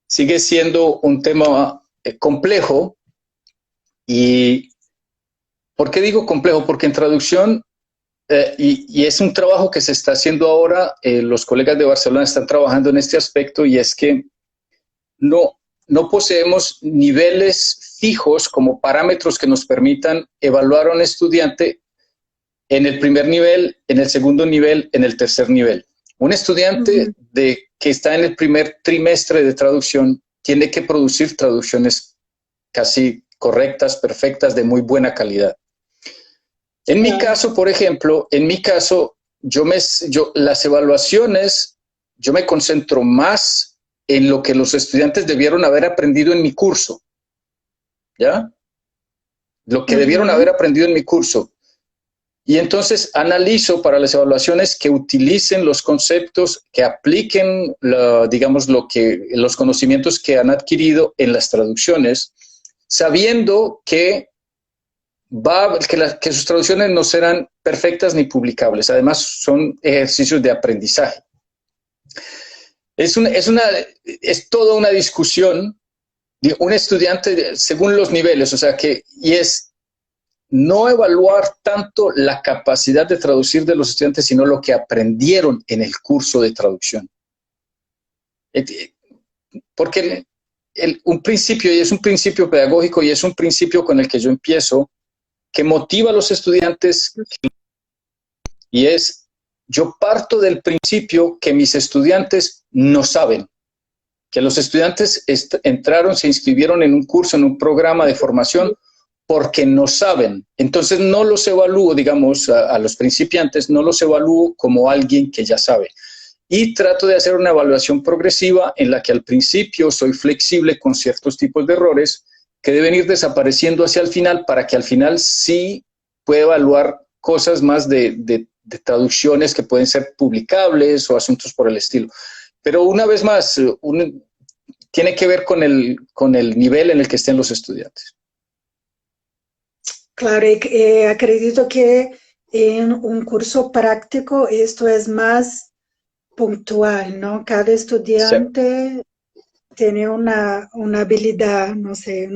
[SPEAKER 1] sigue siendo un tema complejo. ¿Y por qué digo complejo? Porque en traducción, y es un trabajo que se está haciendo ahora, los colegas de Barcelona están trabajando en este aspecto, y es que no poseemos niveles fijos como parámetros que nos permitan evaluar a un estudiante en el primer nivel, en el segundo nivel, en el tercer nivel. Un estudiante que está en el primer trimestre de traducción tiene que producir traducciones casi correctas, perfectas, de muy buena calidad. En mi caso, por ejemplo, las evaluaciones, yo me concentro más en lo que los estudiantes debieron haber aprendido en mi curso, ¿ya? Lo que debieron haber aprendido en mi curso. Y entonces analizo para las evaluaciones que utilicen los conceptos, que apliquen, digamos, los conocimientos que han adquirido en las traducciones, sabiendo que sus traducciones no serán perfectas ni publicables. Además, son ejercicios de aprendizaje. Es toda una discusión de un estudiante según los niveles, o sea que, y es no evaluar tanto la capacidad de traducir de los estudiantes, sino lo que aprendieron en el curso de traducción. Porque un principio, y es un principio pedagógico, y es un principio con el que yo empiezo, que motiva a los estudiantes, y es, yo parto del principio que mis estudiantes no saben, que los estudiantes entraron, se inscribieron en un curso, en un programa de formación, porque no saben. Entonces no los evalúo, digamos, a los principiantes, no los evalúo como alguien que ya sabe. Y trato de hacer una evaluación progresiva en la que al principio soy flexible con ciertos tipos de errores que deben ir desapareciendo hacia el final, para que al final sí pueda evaluar cosas más de traducciones que pueden ser publicables o asuntos por el estilo. Pero una vez más, tiene que ver con el nivel en el que estén los estudiantes.
[SPEAKER 2] Claro, acredito que en un curso práctico esto es más puntual, ¿no? Cada estudiante tiene una habilidad, no sé,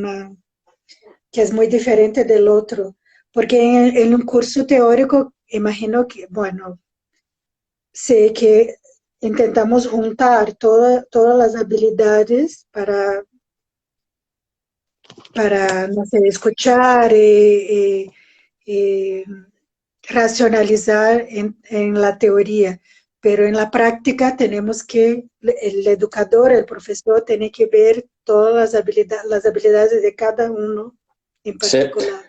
[SPEAKER 2] que es muy diferente del otro. Porque en un curso teórico, imagino que, bueno, sé que intentamos juntar todas las habilidades para no sé, escuchar y racionalizar en la teoría, pero en la práctica tenemos que, el educador, el profesor, tiene que ver todas las habilidades de cada uno en particular.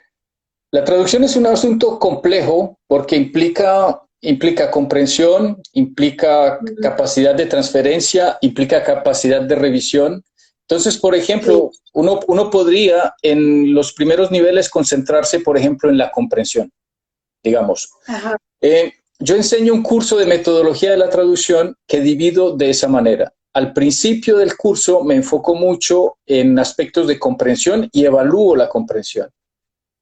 [SPEAKER 1] La traducción es un asunto complejo porque implica comprensión, implica capacidad de transferencia, implica capacidad de revisión. Entonces, por
[SPEAKER 2] Sí.
[SPEAKER 1] ejemplo, uno podría en los primeros niveles concentrarse, por ejemplo, en la comprensión, digamos.
[SPEAKER 2] Ajá.
[SPEAKER 1] Yo enseño un curso de metodología de la traducción que divido de esa manera. Al principio del curso me enfoco mucho en aspectos de comprensión y evalúo la comprensión.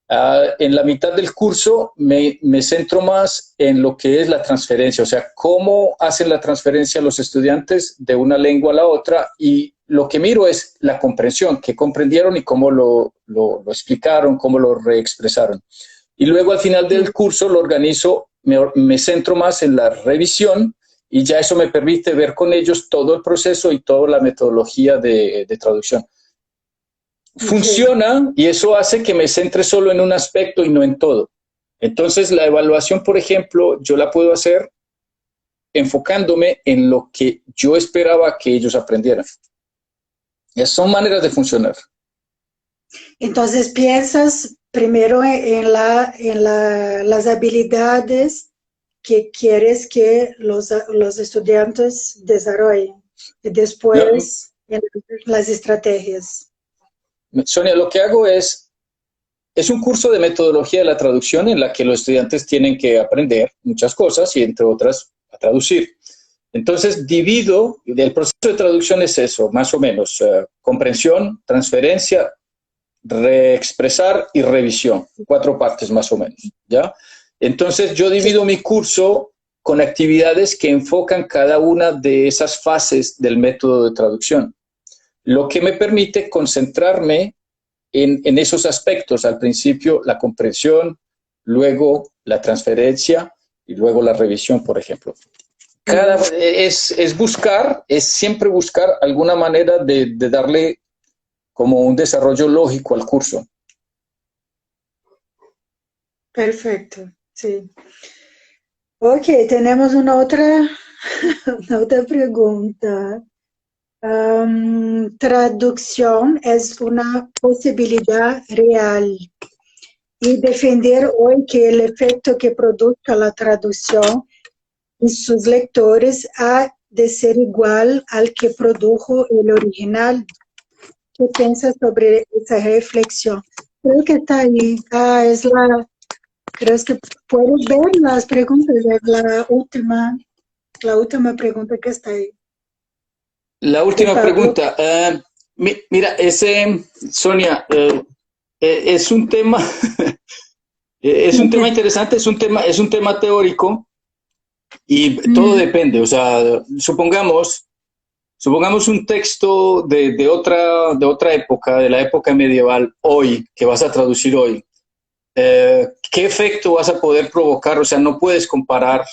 [SPEAKER 1] En la mitad del curso me centro más en lo que es la transferencia, o sea, cómo hacen la transferencia los estudiantes de una lengua a la otra, y lo que miro es la comprensión, qué comprendieron y cómo lo explicaron, cómo lo reexpresaron. Y luego al final del curso lo organizo, me centro más en la revisión, y ya eso me permite ver con ellos todo el proceso y toda la metodología de traducción.
[SPEAKER 2] Ok.
[SPEAKER 1] Funciona y eso hace que me centre solo en un aspecto y no en todo. Entonces, la evaluación, por ejemplo, yo la puedo hacer enfocándome en lo que yo esperaba que ellos aprendieran. Esas son maneras de funcionar.
[SPEAKER 2] Entonces piensas primero las habilidades que quieres que los estudiantes desarrollen y
[SPEAKER 1] No,
[SPEAKER 2] después en las estrategias.
[SPEAKER 1] Sonia, lo que hago es un curso de metodología de la traducción en la que los estudiantes tienen que aprender muchas cosas y entre otras a traducir. Entonces divido, el proceso de traducción es eso, más o menos, comprensión, transferencia, reexpresar y revisión, 4 partes más o menos, ¿ya? Entonces yo
[SPEAKER 2] Sí.
[SPEAKER 1] divido mi curso con actividades que enfocan cada una de esas fases del método de traducción, lo que me permite concentrarme en esos aspectos. Al principio la comprensión, luego la transferencia y luego la revisión, por ejemplo. Es siempre buscar alguna manera de darle como un desarrollo lógico al curso.
[SPEAKER 2] Perfecto, sí. Ok, tenemos una otra pregunta. Traducción es una posibilidad real y defender hoy que el efecto que produzca la traducción en sus lectores ha de ser igual al que produjo el original. ¿Qué piensas sobre esa reflexión? Creo que está ahí. Creo que puedes ver las preguntas, es la última pregunta que está ahí,
[SPEAKER 1] La
[SPEAKER 2] de
[SPEAKER 1] última
[SPEAKER 2] Pablo.
[SPEAKER 1] pregunta. Mira, Sonia, es un tema, es un tema interesante, es un tema teórico y todo
[SPEAKER 2] Mm,
[SPEAKER 1] depende. O sea, supongamos un texto de otra época, de la época medieval, hoy, que vas a traducir hoy. ¿Qué efecto vas a poder provocar? O sea, no puedes comparar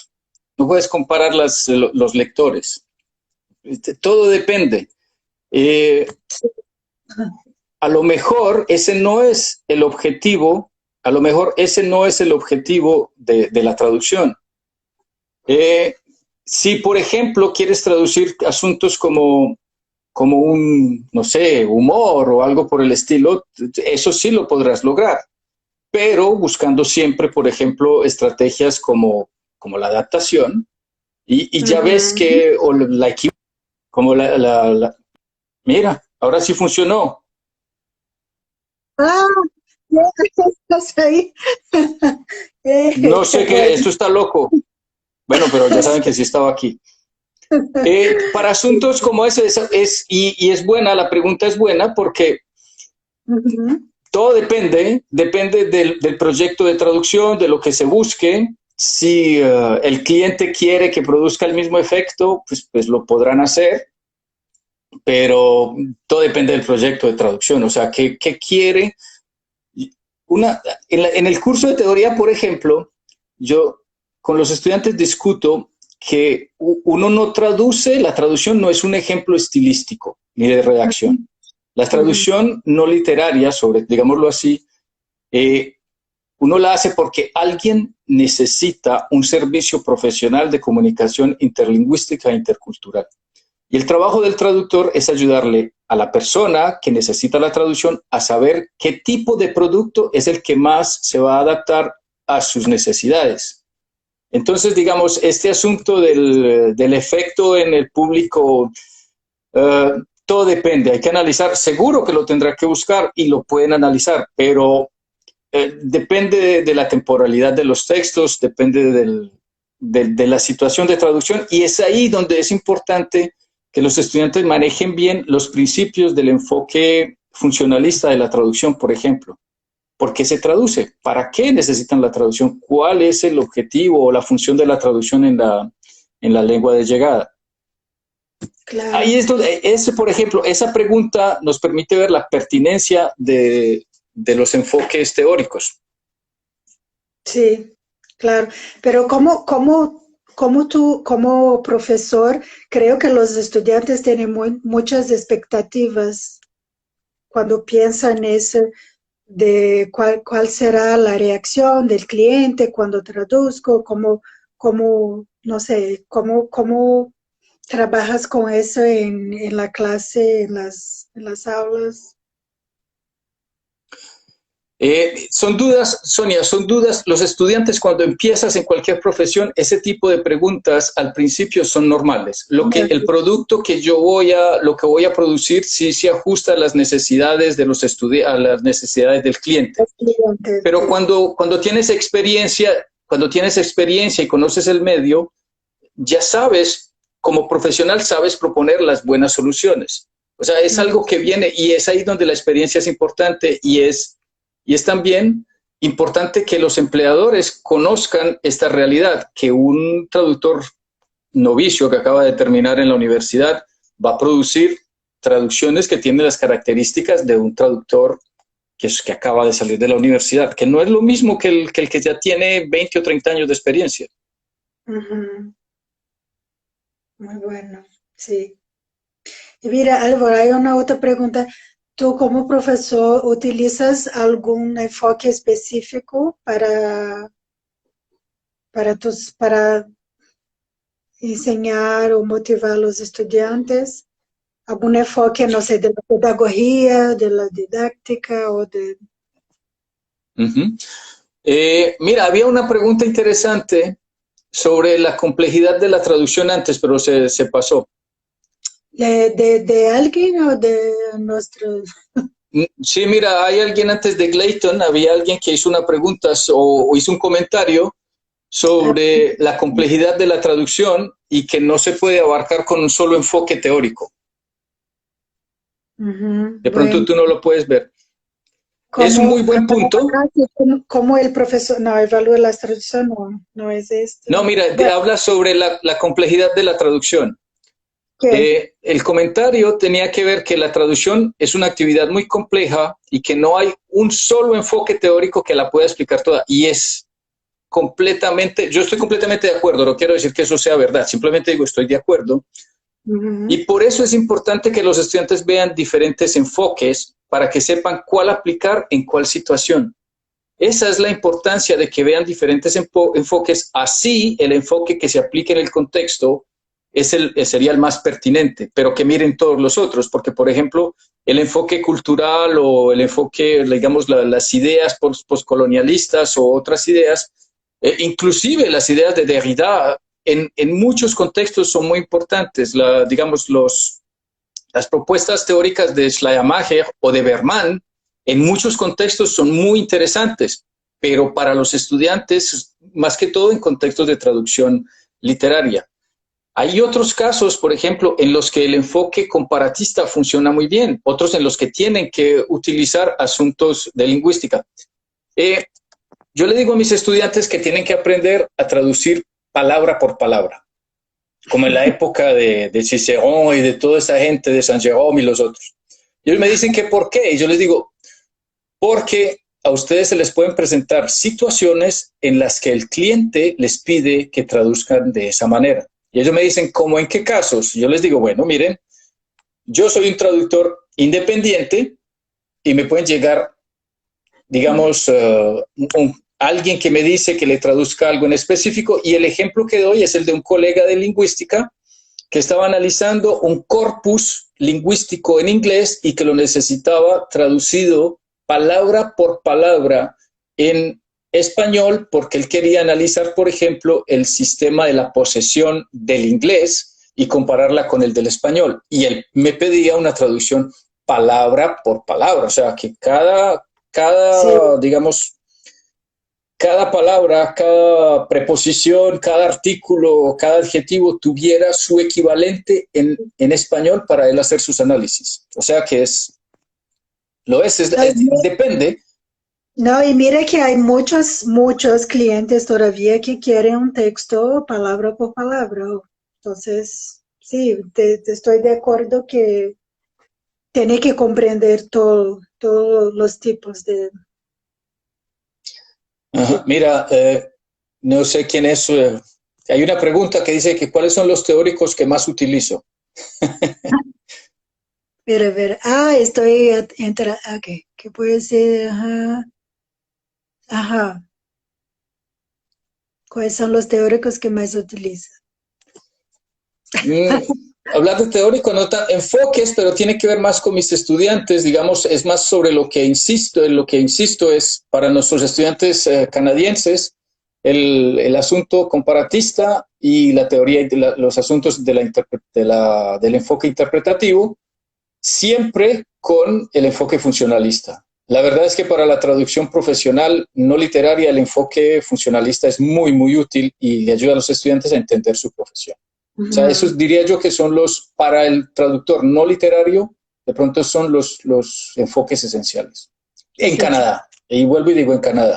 [SPEAKER 1] los lectores. Todo depende. Eh, a lo mejor ese no es el objetivo, a lo mejor ese no es el objetivo de la traducción. Eh, si, por ejemplo, quieres traducir asuntos como un, no sé, humor o algo por el estilo, eso sí lo podrás lograr, pero buscando siempre, por ejemplo, estrategias como la adaptación, y ya ves
[SPEAKER 2] ujú.
[SPEAKER 1] que, o la como mira, ahora sí funcionó.
[SPEAKER 2] Ah, ya estás ahí.
[SPEAKER 1] No
[SPEAKER 2] Qué
[SPEAKER 1] sé qué,
[SPEAKER 2] bueno.
[SPEAKER 1] esto está loco. Bueno, pero ya saben que sí estaba aquí. Para asuntos como ese y es buena, la pregunta es buena porque
[SPEAKER 2] Ujú,
[SPEAKER 1] todo depende del proyecto de traducción, de lo que se busque. Si el cliente quiere que produzca el mismo efecto, pues lo podrán hacer, pero todo depende del proyecto de traducción. O sea, ¿qué quiere? En el curso de teoría, por ejemplo, yo con los estudiantes discuto que uno no traduce, la traducción no es un ejemplo estilístico ni de redacción. La
[SPEAKER 2] ujú,
[SPEAKER 1] traducción no literaria, digámoslo así, eh, uno la hace porque alguien necesita un servicio profesional de comunicación interlingüística e intercultural. Y el trabajo del traductor es ayudarle a la persona que necesita la traducción a saber qué tipo de producto es el que más se va a adaptar a sus necesidades. Entonces, digamos, este asunto del efecto en el público, todo depende, hay que analizar, seguro que lo tendrá que buscar y lo pueden analizar, pero depende de la temporalidad de los textos, depende de la situación de traducción, y es ahí donde es importante que los estudiantes manejen bien los principios del enfoque funcionalista de la traducción, por ejemplo. ¿Por qué se traduce? ¿Para qué necesitan la traducción? ¿Cuál es el objetivo o la función de la traducción en la lengua de llegada? Claro. Ahí es donde, por ejemplo, esa pregunta nos permite ver la pertinencia de los enfoques teóricos.
[SPEAKER 2] Sí, claro. Pero como tú, como profesor, creo que los estudiantes tienen muchas expectativas cuando piensan eso de cuál será la reacción del cliente cuando traduzco, no sé, cómo trabajas con eso en la clase, en las aulas.
[SPEAKER 1] Son dudas, Sonia, son dudas. Los estudiantes, cuando empiezas en cualquier profesión, ese tipo de preguntas al principio son normales. El producto que lo que voy a producir sí se ajusta a las necesidades de los estudiantes, a las necesidades del cliente. Pero cuando tienes experiencia y conoces el medio, ya sabes, como profesional, sabes proponer las buenas soluciones. O sea, es algo que viene, y es ahí donde la experiencia es importante, y es también importante que los empleadores conozcan esta realidad, que un traductor novicio que acaba de terminar en la universidad va a producir traducciones que tienen las características de un traductor que acaba de salir de la universidad, que no es lo mismo que el que ya tiene 20 o 30 años de experiencia.
[SPEAKER 2] Uh-huh. Muy bueno, sí. Y mira, Álvaro, hay una otra pregunta. ¿Tú como profesor utilizas algún enfoque específico para enseñar o motivar a los estudiantes? ¿Algún enfoque, no sé, de la pedagogía, de la didáctica o de...?
[SPEAKER 1] Uh-huh. Mira, había una pregunta interesante sobre la complejidad de la traducción antes, pero se pasó.
[SPEAKER 2] ¿De alguien o de nuestro...?
[SPEAKER 1] Sí, mira, hay alguien antes de Clayton, había alguien que hizo una pregunta o hizo un comentario sobre la complejidad de la traducción y que no se puede abarcar con un solo enfoque teórico. De pronto tú no lo puedes ver. Es un muy buen punto.
[SPEAKER 2] ¿Cómo el profesor no evalúa la traducción? No es esto.
[SPEAKER 1] No, mira, habla sobre la complejidad de la traducción. El comentario tenía que ver que la traducción es una actividad muy compleja y que no hay un solo enfoque teórico que la pueda explicar toda. Y es yo estoy completamente de acuerdo, no quiero decir que eso sea verdad, simplemente digo estoy de acuerdo. Uh-huh. Y por eso es importante que los estudiantes vean diferentes enfoques para que sepan cuál aplicar en cuál situación. Esa es la importancia de que vean diferentes enfoques, así el enfoque que se aplique en el contexto sería el más pertinente, pero que miren todos los otros, porque por ejemplo el enfoque cultural o el enfoque, digamos, las ideas postcolonialistas o otras ideas, inclusive las ideas de Derrida, en muchos contextos son muy importantes. Digamos, las propuestas teóricas de Schleiermacher o de Berman en muchos contextos son muy interesantes, pero para los estudiantes, más que todo en contextos de traducción literaria. Hay otros casos, por ejemplo, en los que el enfoque comparatista funciona muy bien, otros en los que tienen que utilizar asuntos de lingüística. Yo le digo a mis estudiantes que tienen que aprender a traducir palabra por palabra, como en la época de Cicerón y de toda esa gente de Saint-Jérôme y los otros. Y ellos me dicen que ¿por qué? Y yo les digo, porque a ustedes se les pueden presentar situaciones en las que el cliente les pide que traduzcan de esa manera. Y ellos me dicen, ¿cómo en qué casos? Y yo les digo, bueno, miren, yo soy un traductor independiente y me pueden llegar, digamos, alguien que me dice que le traduzca algo en específico, y el ejemplo que doy es el de un colega de lingüística que estaba analizando un corpus lingüístico en inglés y que lo necesitaba traducido palabra por palabra en español, porque él quería analizar, por ejemplo, el sistema de la posesión del inglés y compararla con el del español. Y él me pedía una traducción palabra por palabra, o sea, que
[SPEAKER 2] Sí,
[SPEAKER 1] digamos, cada palabra, cada preposición, cada artículo, cada adjetivo tuviera su equivalente en español para él hacer sus análisis. O sea que
[SPEAKER 2] no,
[SPEAKER 1] depende.
[SPEAKER 2] no, y mira que hay muchos clientes todavía que quieren un texto palabra por palabra. Entonces, sí, te estoy de acuerdo que tiene que comprender todos los tipos de...
[SPEAKER 1] Ajá, mira, no sé quién es. Hay una pregunta que dice que ¿cuáles son los teóricos que más utilizo?
[SPEAKER 2] Ver, a ver. Ah, estoy entra, ok, ¿qué puede ser? Ajá, ajá. ¿Cuáles son los teóricos que más utilizan?
[SPEAKER 1] Mm, hablar de teórico, no tan enfoques, pero tiene que ver más con mis estudiantes, digamos, es más sobre lo que insisto, en lo que insisto es para nuestros estudiantes canadienses, el asunto comparatista y la teoría, y los asuntos del enfoque interpretativo, siempre con el enfoque funcionalista. La verdad es que para la traducción profesional no literaria el enfoque funcionalista es muy, muy útil y le ayuda a los estudiantes a entender su profesión. O sea,
[SPEAKER 2] Ujú.
[SPEAKER 1] esos diría yo que son para el traductor no literario, de pronto son los enfoques esenciales. En
[SPEAKER 2] Sí,
[SPEAKER 1] Canadá, y vuelvo y digo en Canadá.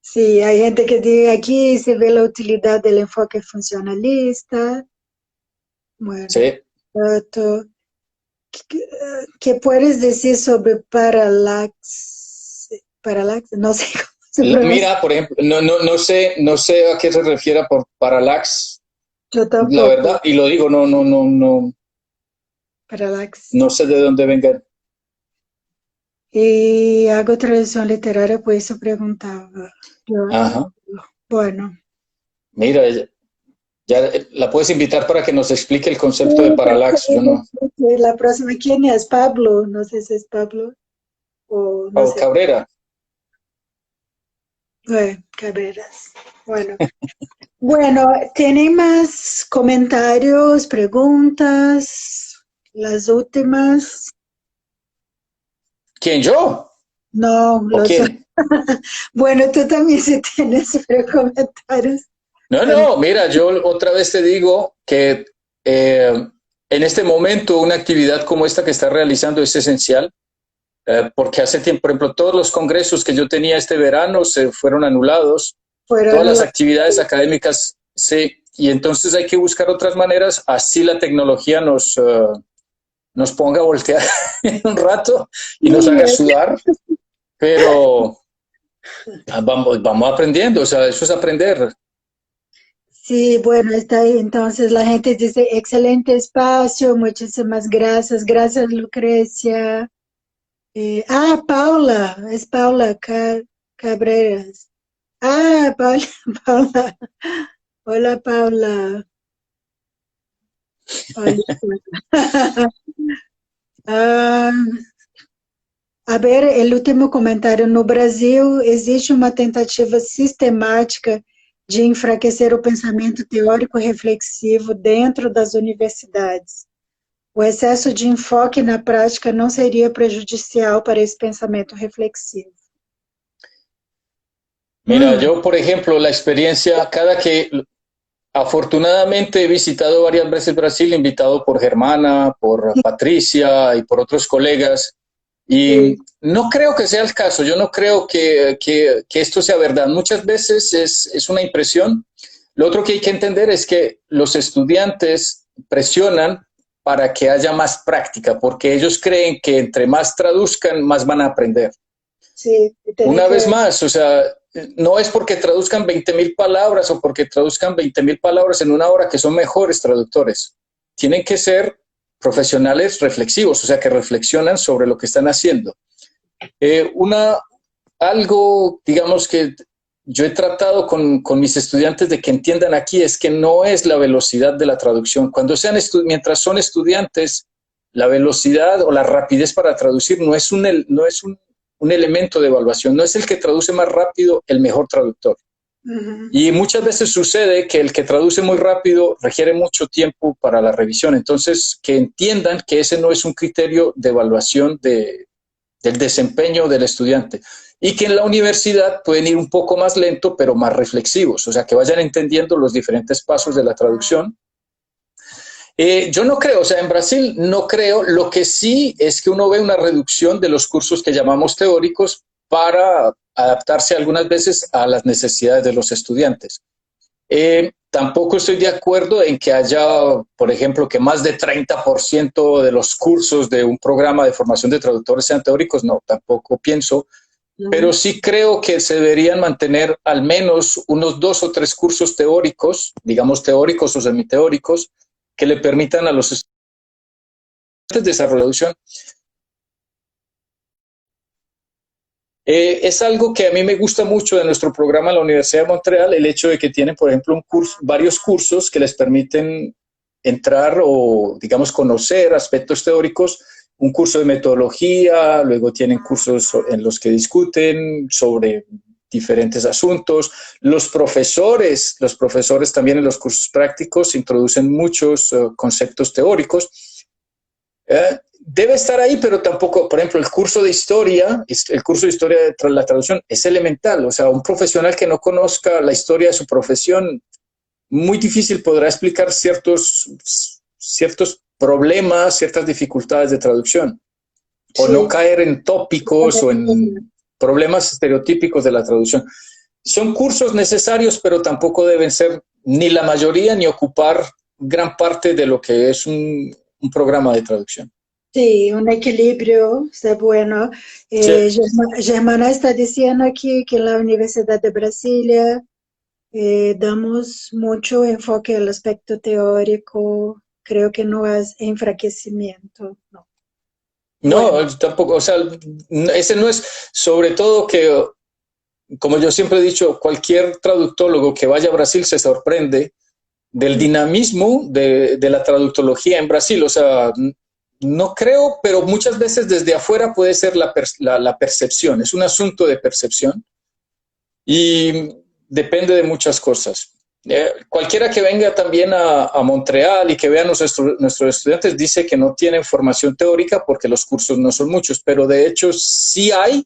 [SPEAKER 2] sí, hay gente que dice aquí se ve la utilidad del enfoque funcionalista. Bueno,
[SPEAKER 1] ¿Sí?
[SPEAKER 2] otro. ¿Qué, qué puedes decir sobre parallax? Parallax, no sé cómo se pronuncia.
[SPEAKER 1] Mira, por ejemplo, no sé a qué se refiere por parallax,
[SPEAKER 2] Yo
[SPEAKER 1] la
[SPEAKER 2] tampoco.
[SPEAKER 1] verdad, y lo digo,
[SPEAKER 2] Parallax.
[SPEAKER 1] no sé de dónde venga.
[SPEAKER 2] Y hago traducción literaria, por eso preguntaba.
[SPEAKER 1] Ajá.
[SPEAKER 2] Bueno.
[SPEAKER 1] Mira, ya la puedes invitar para que nos explique el
[SPEAKER 2] Sí,
[SPEAKER 1] concepto de parallax. Yo no.
[SPEAKER 2] la próxima, ¿quién es? Pablo, no sé si es Pablo o no
[SPEAKER 1] Pablo
[SPEAKER 2] sé.
[SPEAKER 1] Cabrera.
[SPEAKER 2] Cabreras. Bueno. Bueno, ¿tienen más comentarios, preguntas? Las últimas.
[SPEAKER 1] ¿Quién, yo?
[SPEAKER 2] No,
[SPEAKER 1] ¿O
[SPEAKER 2] los...
[SPEAKER 1] quién?
[SPEAKER 2] Bueno, tú también si tienes comentarios.
[SPEAKER 1] No, mira, yo otra vez te digo que en este momento una actividad como esta que estás realizando es esencial, porque hace tiempo, por ejemplo, todos los congresos que yo tenía este verano se fueron anulados, todas
[SPEAKER 2] Fueron
[SPEAKER 1] las
[SPEAKER 2] las...
[SPEAKER 1] actividades académicas sí, y entonces hay que buscar otras maneras, así la tecnología nos ponga a voltear un rato y nos
[SPEAKER 2] Sí,
[SPEAKER 1] haga sudar, pero vamos aprendiendo, o sea, eso es aprender.
[SPEAKER 2] sí, bueno, está ahí. Entonces la gente dice, excelente espacio, muchísimas gracias. Gracias, Lucrecia. Paula, es Paula Cabreras. Paula, Paula. Hola, Paula. Hola. Ah, a ver, el último comentario. No Brasil, existe uma tentativa sistemática de enfraquecer o pensamento teórico reflexivo dentro das universidades. O excesso de enfoque na prática não seria prejudicial para esse pensamento reflexivo.
[SPEAKER 1] Mira, yo, por ejemplo, la experiencia, afortunadamente he visitado varias veces Brasil, invitado por Germana, por Patricia y por otros colegas, y
[SPEAKER 2] Sí,
[SPEAKER 1] no creo que sea el caso, yo no creo que esto sea verdad. Muchas veces es una impresión. Lo otro que hay que entender es que los estudiantes presionan para que haya más práctica, porque ellos creen que entre más traduzcan, más van a aprender.
[SPEAKER 2] sí, tiene
[SPEAKER 1] Una vez
[SPEAKER 2] que...
[SPEAKER 1] más, o sea, no es porque traduzcan 20,000 palabras o porque traduzcan 20,000 palabras en una hora que son mejores traductores. Tienen que ser profesionales reflexivos, o sea, que reflexionan sobre lo que están haciendo. Eh, una, Algo, digamos que yo he tratado con mis estudiantes de que entiendan aquí es que no es la velocidad de la traducción. Mientras son estudiantes, la velocidad o la rapidez para traducir no es un elemento de evaluación, no es el que traduce más rápido el mejor traductor. Y muchas veces sucede que el que traduce muy rápido requiere mucho tiempo para la revisión. Entonces, que entiendan que ese no es un criterio de evaluación del desempeño del estudiante. Y que en la universidad pueden ir un poco más lento, pero más reflexivos. O sea, que vayan entendiendo los diferentes pasos de la traducción. Yo no creo, o sea, en Brasil no creo. Lo que sí es que uno ve una reducción de los cursos que llamamos teóricos para adaptarse algunas veces a las necesidades de los estudiantes. Tampoco estoy de acuerdo en que haya, por ejemplo, que más de 30% de los cursos de un programa de formación de traductores sean teóricos. No, tampoco pienso. Pero sí creo que se deberían mantener al menos unos 2 o 3 cursos teóricos, digamos teóricos o semiteóricos, que le permitan a los estudiantes desarrollar traducción. Es algo que a mí me gusta mucho de nuestro programa en la Universidad de Montreal, el hecho de que tienen, por ejemplo, varios cursos que les permiten entrar o, digamos, conocer aspectos teóricos, un curso de metodología, luego tienen cursos en los que discuten sobre diferentes asuntos. Los profesores también en los cursos prácticos introducen muchos conceptos teóricos. Debe estar ahí, pero tampoco, por ejemplo, el curso de historia de la traducción es elemental. O sea, un profesional que no conozca la historia de su profesión, muy difícil podrá explicar ciertos problemas, ciertas dificultades de traducción. O sí, no caer en tópicos o en problemas estereotípicos de la traducción. Son cursos necesarios, pero tampoco deben ser ni la mayoría ni ocupar gran parte de lo que es un programa de traducción.
[SPEAKER 2] Sí, un equilibrio está bueno.
[SPEAKER 1] Sí.
[SPEAKER 2] Germana está diciendo aquí que en la Universidad de Brasilia damos mucho enfoque al aspecto teórico. Creo que no es enfraquecimiento, no.
[SPEAKER 1] No,
[SPEAKER 2] Bueno.
[SPEAKER 1] tampoco, o sea, ese no es, sobre todo que, como yo siempre he dicho, cualquier traductólogo que vaya a Brasil se sorprende del dinamismo de la traductología en Brasil. O sea, no creo, pero muchas veces desde afuera puede ser la percepción, es un asunto de percepción y depende de muchas cosas. Cualquiera que venga también a Montreal y que vea a nuestros estudiantes dice que no tienen formación teórica porque los cursos no son muchos, pero de hecho sí hay.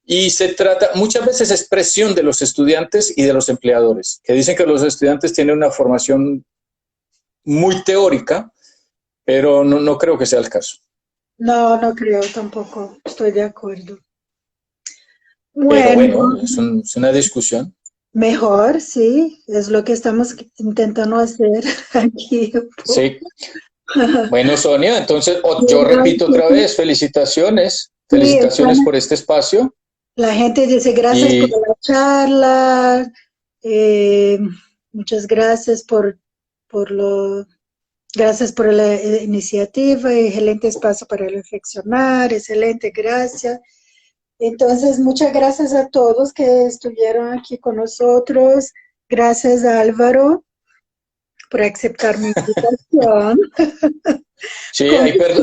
[SPEAKER 1] Y se trata, muchas veces es presión de los estudiantes y de los empleadores, que dicen que los estudiantes tienen una formación muy teórica, pero no creo que sea el caso.
[SPEAKER 2] No, no creo tampoco, estoy de acuerdo.
[SPEAKER 1] Pero bueno, es una discusión.
[SPEAKER 2] Mejor, sí, es lo que estamos intentando hacer aquí.
[SPEAKER 1] Sí. Bueno, Sonia, entonces yo repito otra vez, felicitaciones por este espacio.
[SPEAKER 2] La gente dice gracias por la charla, muchas gracias gracias por la iniciativa, excelente espacio para reflexionar, excelente, gracias. Entonces, muchas gracias a todos que estuvieron aquí con nosotros. Gracias a Álvaro por aceptar mi invitación.
[SPEAKER 1] Sí,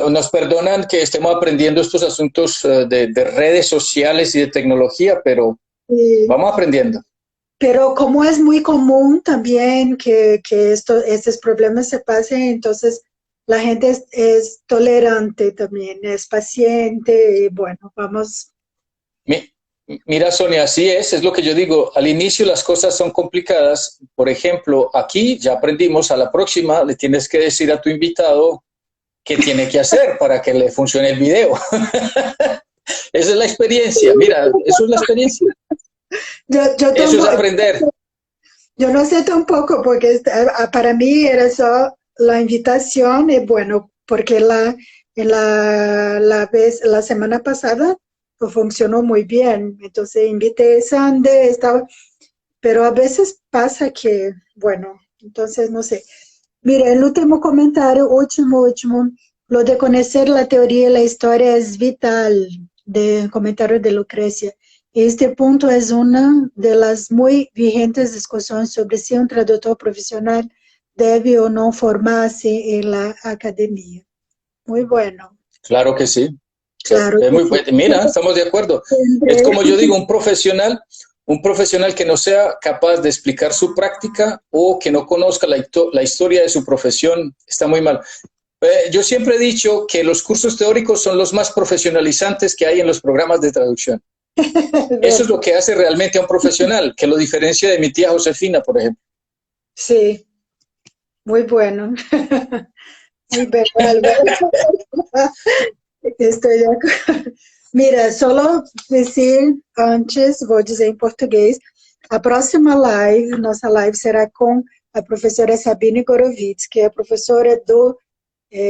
[SPEAKER 1] nos perdonan que estemos aprendiendo estos asuntos de redes sociales y de tecnología, pero sí, vamos aprendiendo.
[SPEAKER 2] Pero como es muy común también que estos problemas se pasen, entonces la gente es tolerante también, es paciente y bueno, vamos.
[SPEAKER 1] Mira, Sonia, así es lo que yo digo. Al inicio las cosas son complicadas. Por ejemplo, aquí ya aprendimos, a la próxima le tienes que decir a tu invitado qué tiene que hacer para que le funcione el video. Esa es la experiencia, mira, eso es la experiencia. Eso es aprender.
[SPEAKER 2] Yo no sé tampoco, porque para mí era eso la invitación, y bueno, porque la semana pasada pues, funcionó muy bien, entonces invité a Sande, pero a veces pasa que, bueno, entonces no sé. Mira, el último comentario, último, lo de conocer la teoría y la historia es vital, de comentario de Lucrecia. Este punto es una de las muy vigentes discusiones sobre si un traductor profesional debe o no formarse en la academia. Muy bueno.
[SPEAKER 1] Claro que sí.
[SPEAKER 2] Claro
[SPEAKER 1] Es
[SPEAKER 2] que
[SPEAKER 1] muy,
[SPEAKER 2] sí.
[SPEAKER 1] mira, estamos de acuerdo. Es
[SPEAKER 2] Siempre.
[SPEAKER 1] como yo digo, un profesional que no sea capaz de explicar su práctica o que no conozca la historia de su profesión está muy mal. Yo siempre he dicho que los cursos teóricos son los más profesionalizantes que hay en los programas de traducción. Eso es lo que hace realmente a un profesional, que lo diferencia de mi tía Josefina, por ejemplo.
[SPEAKER 2] Sí, muy bueno. Muy bien, Álvaro. Estoy de acuerdo. Mira, solo decir antes, vou dizer em português, a próxima live, nossa live será com a professora Sabine Gorovitz, que é professora do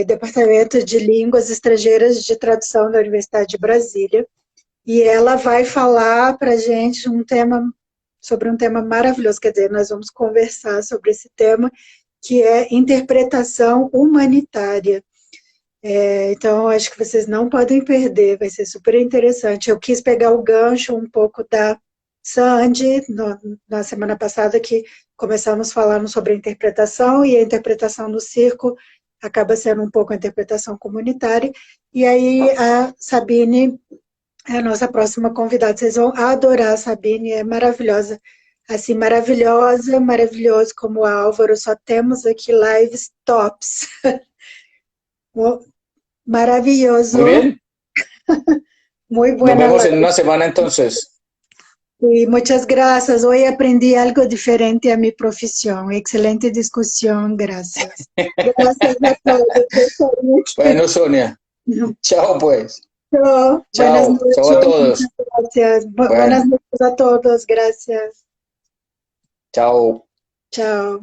[SPEAKER 2] Departamento de Línguas Estrangeiras de Tradução da Universidade de Brasília, e ela vai falar para a gente sobre um tema maravilhoso, quer dizer, nós vamos conversar sobre esse tema, que é interpretação humanitária. Então, acho que vocês não podem perder, vai ser super interessante. Eu quis pegar o gancho um pouco da Sandy, na semana passada, que começamos falando sobre a interpretação, e a interpretação no circo acaba sendo um pouco a interpretação comunitária, e aí a Sabine é a nossa próxima convidada. Vocês vão adorar a Sabine, é maravilhosa. Assim, maravilhosa, maravilhoso como o Álvaro, só temos aqui lives tops.
[SPEAKER 1] Muy
[SPEAKER 2] Maravilloso,
[SPEAKER 1] bien.
[SPEAKER 2] muy
[SPEAKER 1] Nos
[SPEAKER 2] buena
[SPEAKER 1] vemos en
[SPEAKER 2] live.
[SPEAKER 1] una semana entonces.
[SPEAKER 2] Y muchas gracias. Hoy aprendí algo diferente a mi profesión. Excelente discusión, gracias. Gracias a todos.
[SPEAKER 1] Bueno, Sonia. Chao, pues.
[SPEAKER 2] Chao, buenas
[SPEAKER 1] Chao. Chao a
[SPEAKER 2] noches.
[SPEAKER 1] todos.
[SPEAKER 2] Muchas gracias. Buenas
[SPEAKER 1] Bueno,
[SPEAKER 2] noches a todos. Gracias.
[SPEAKER 1] chao.
[SPEAKER 2] Chao.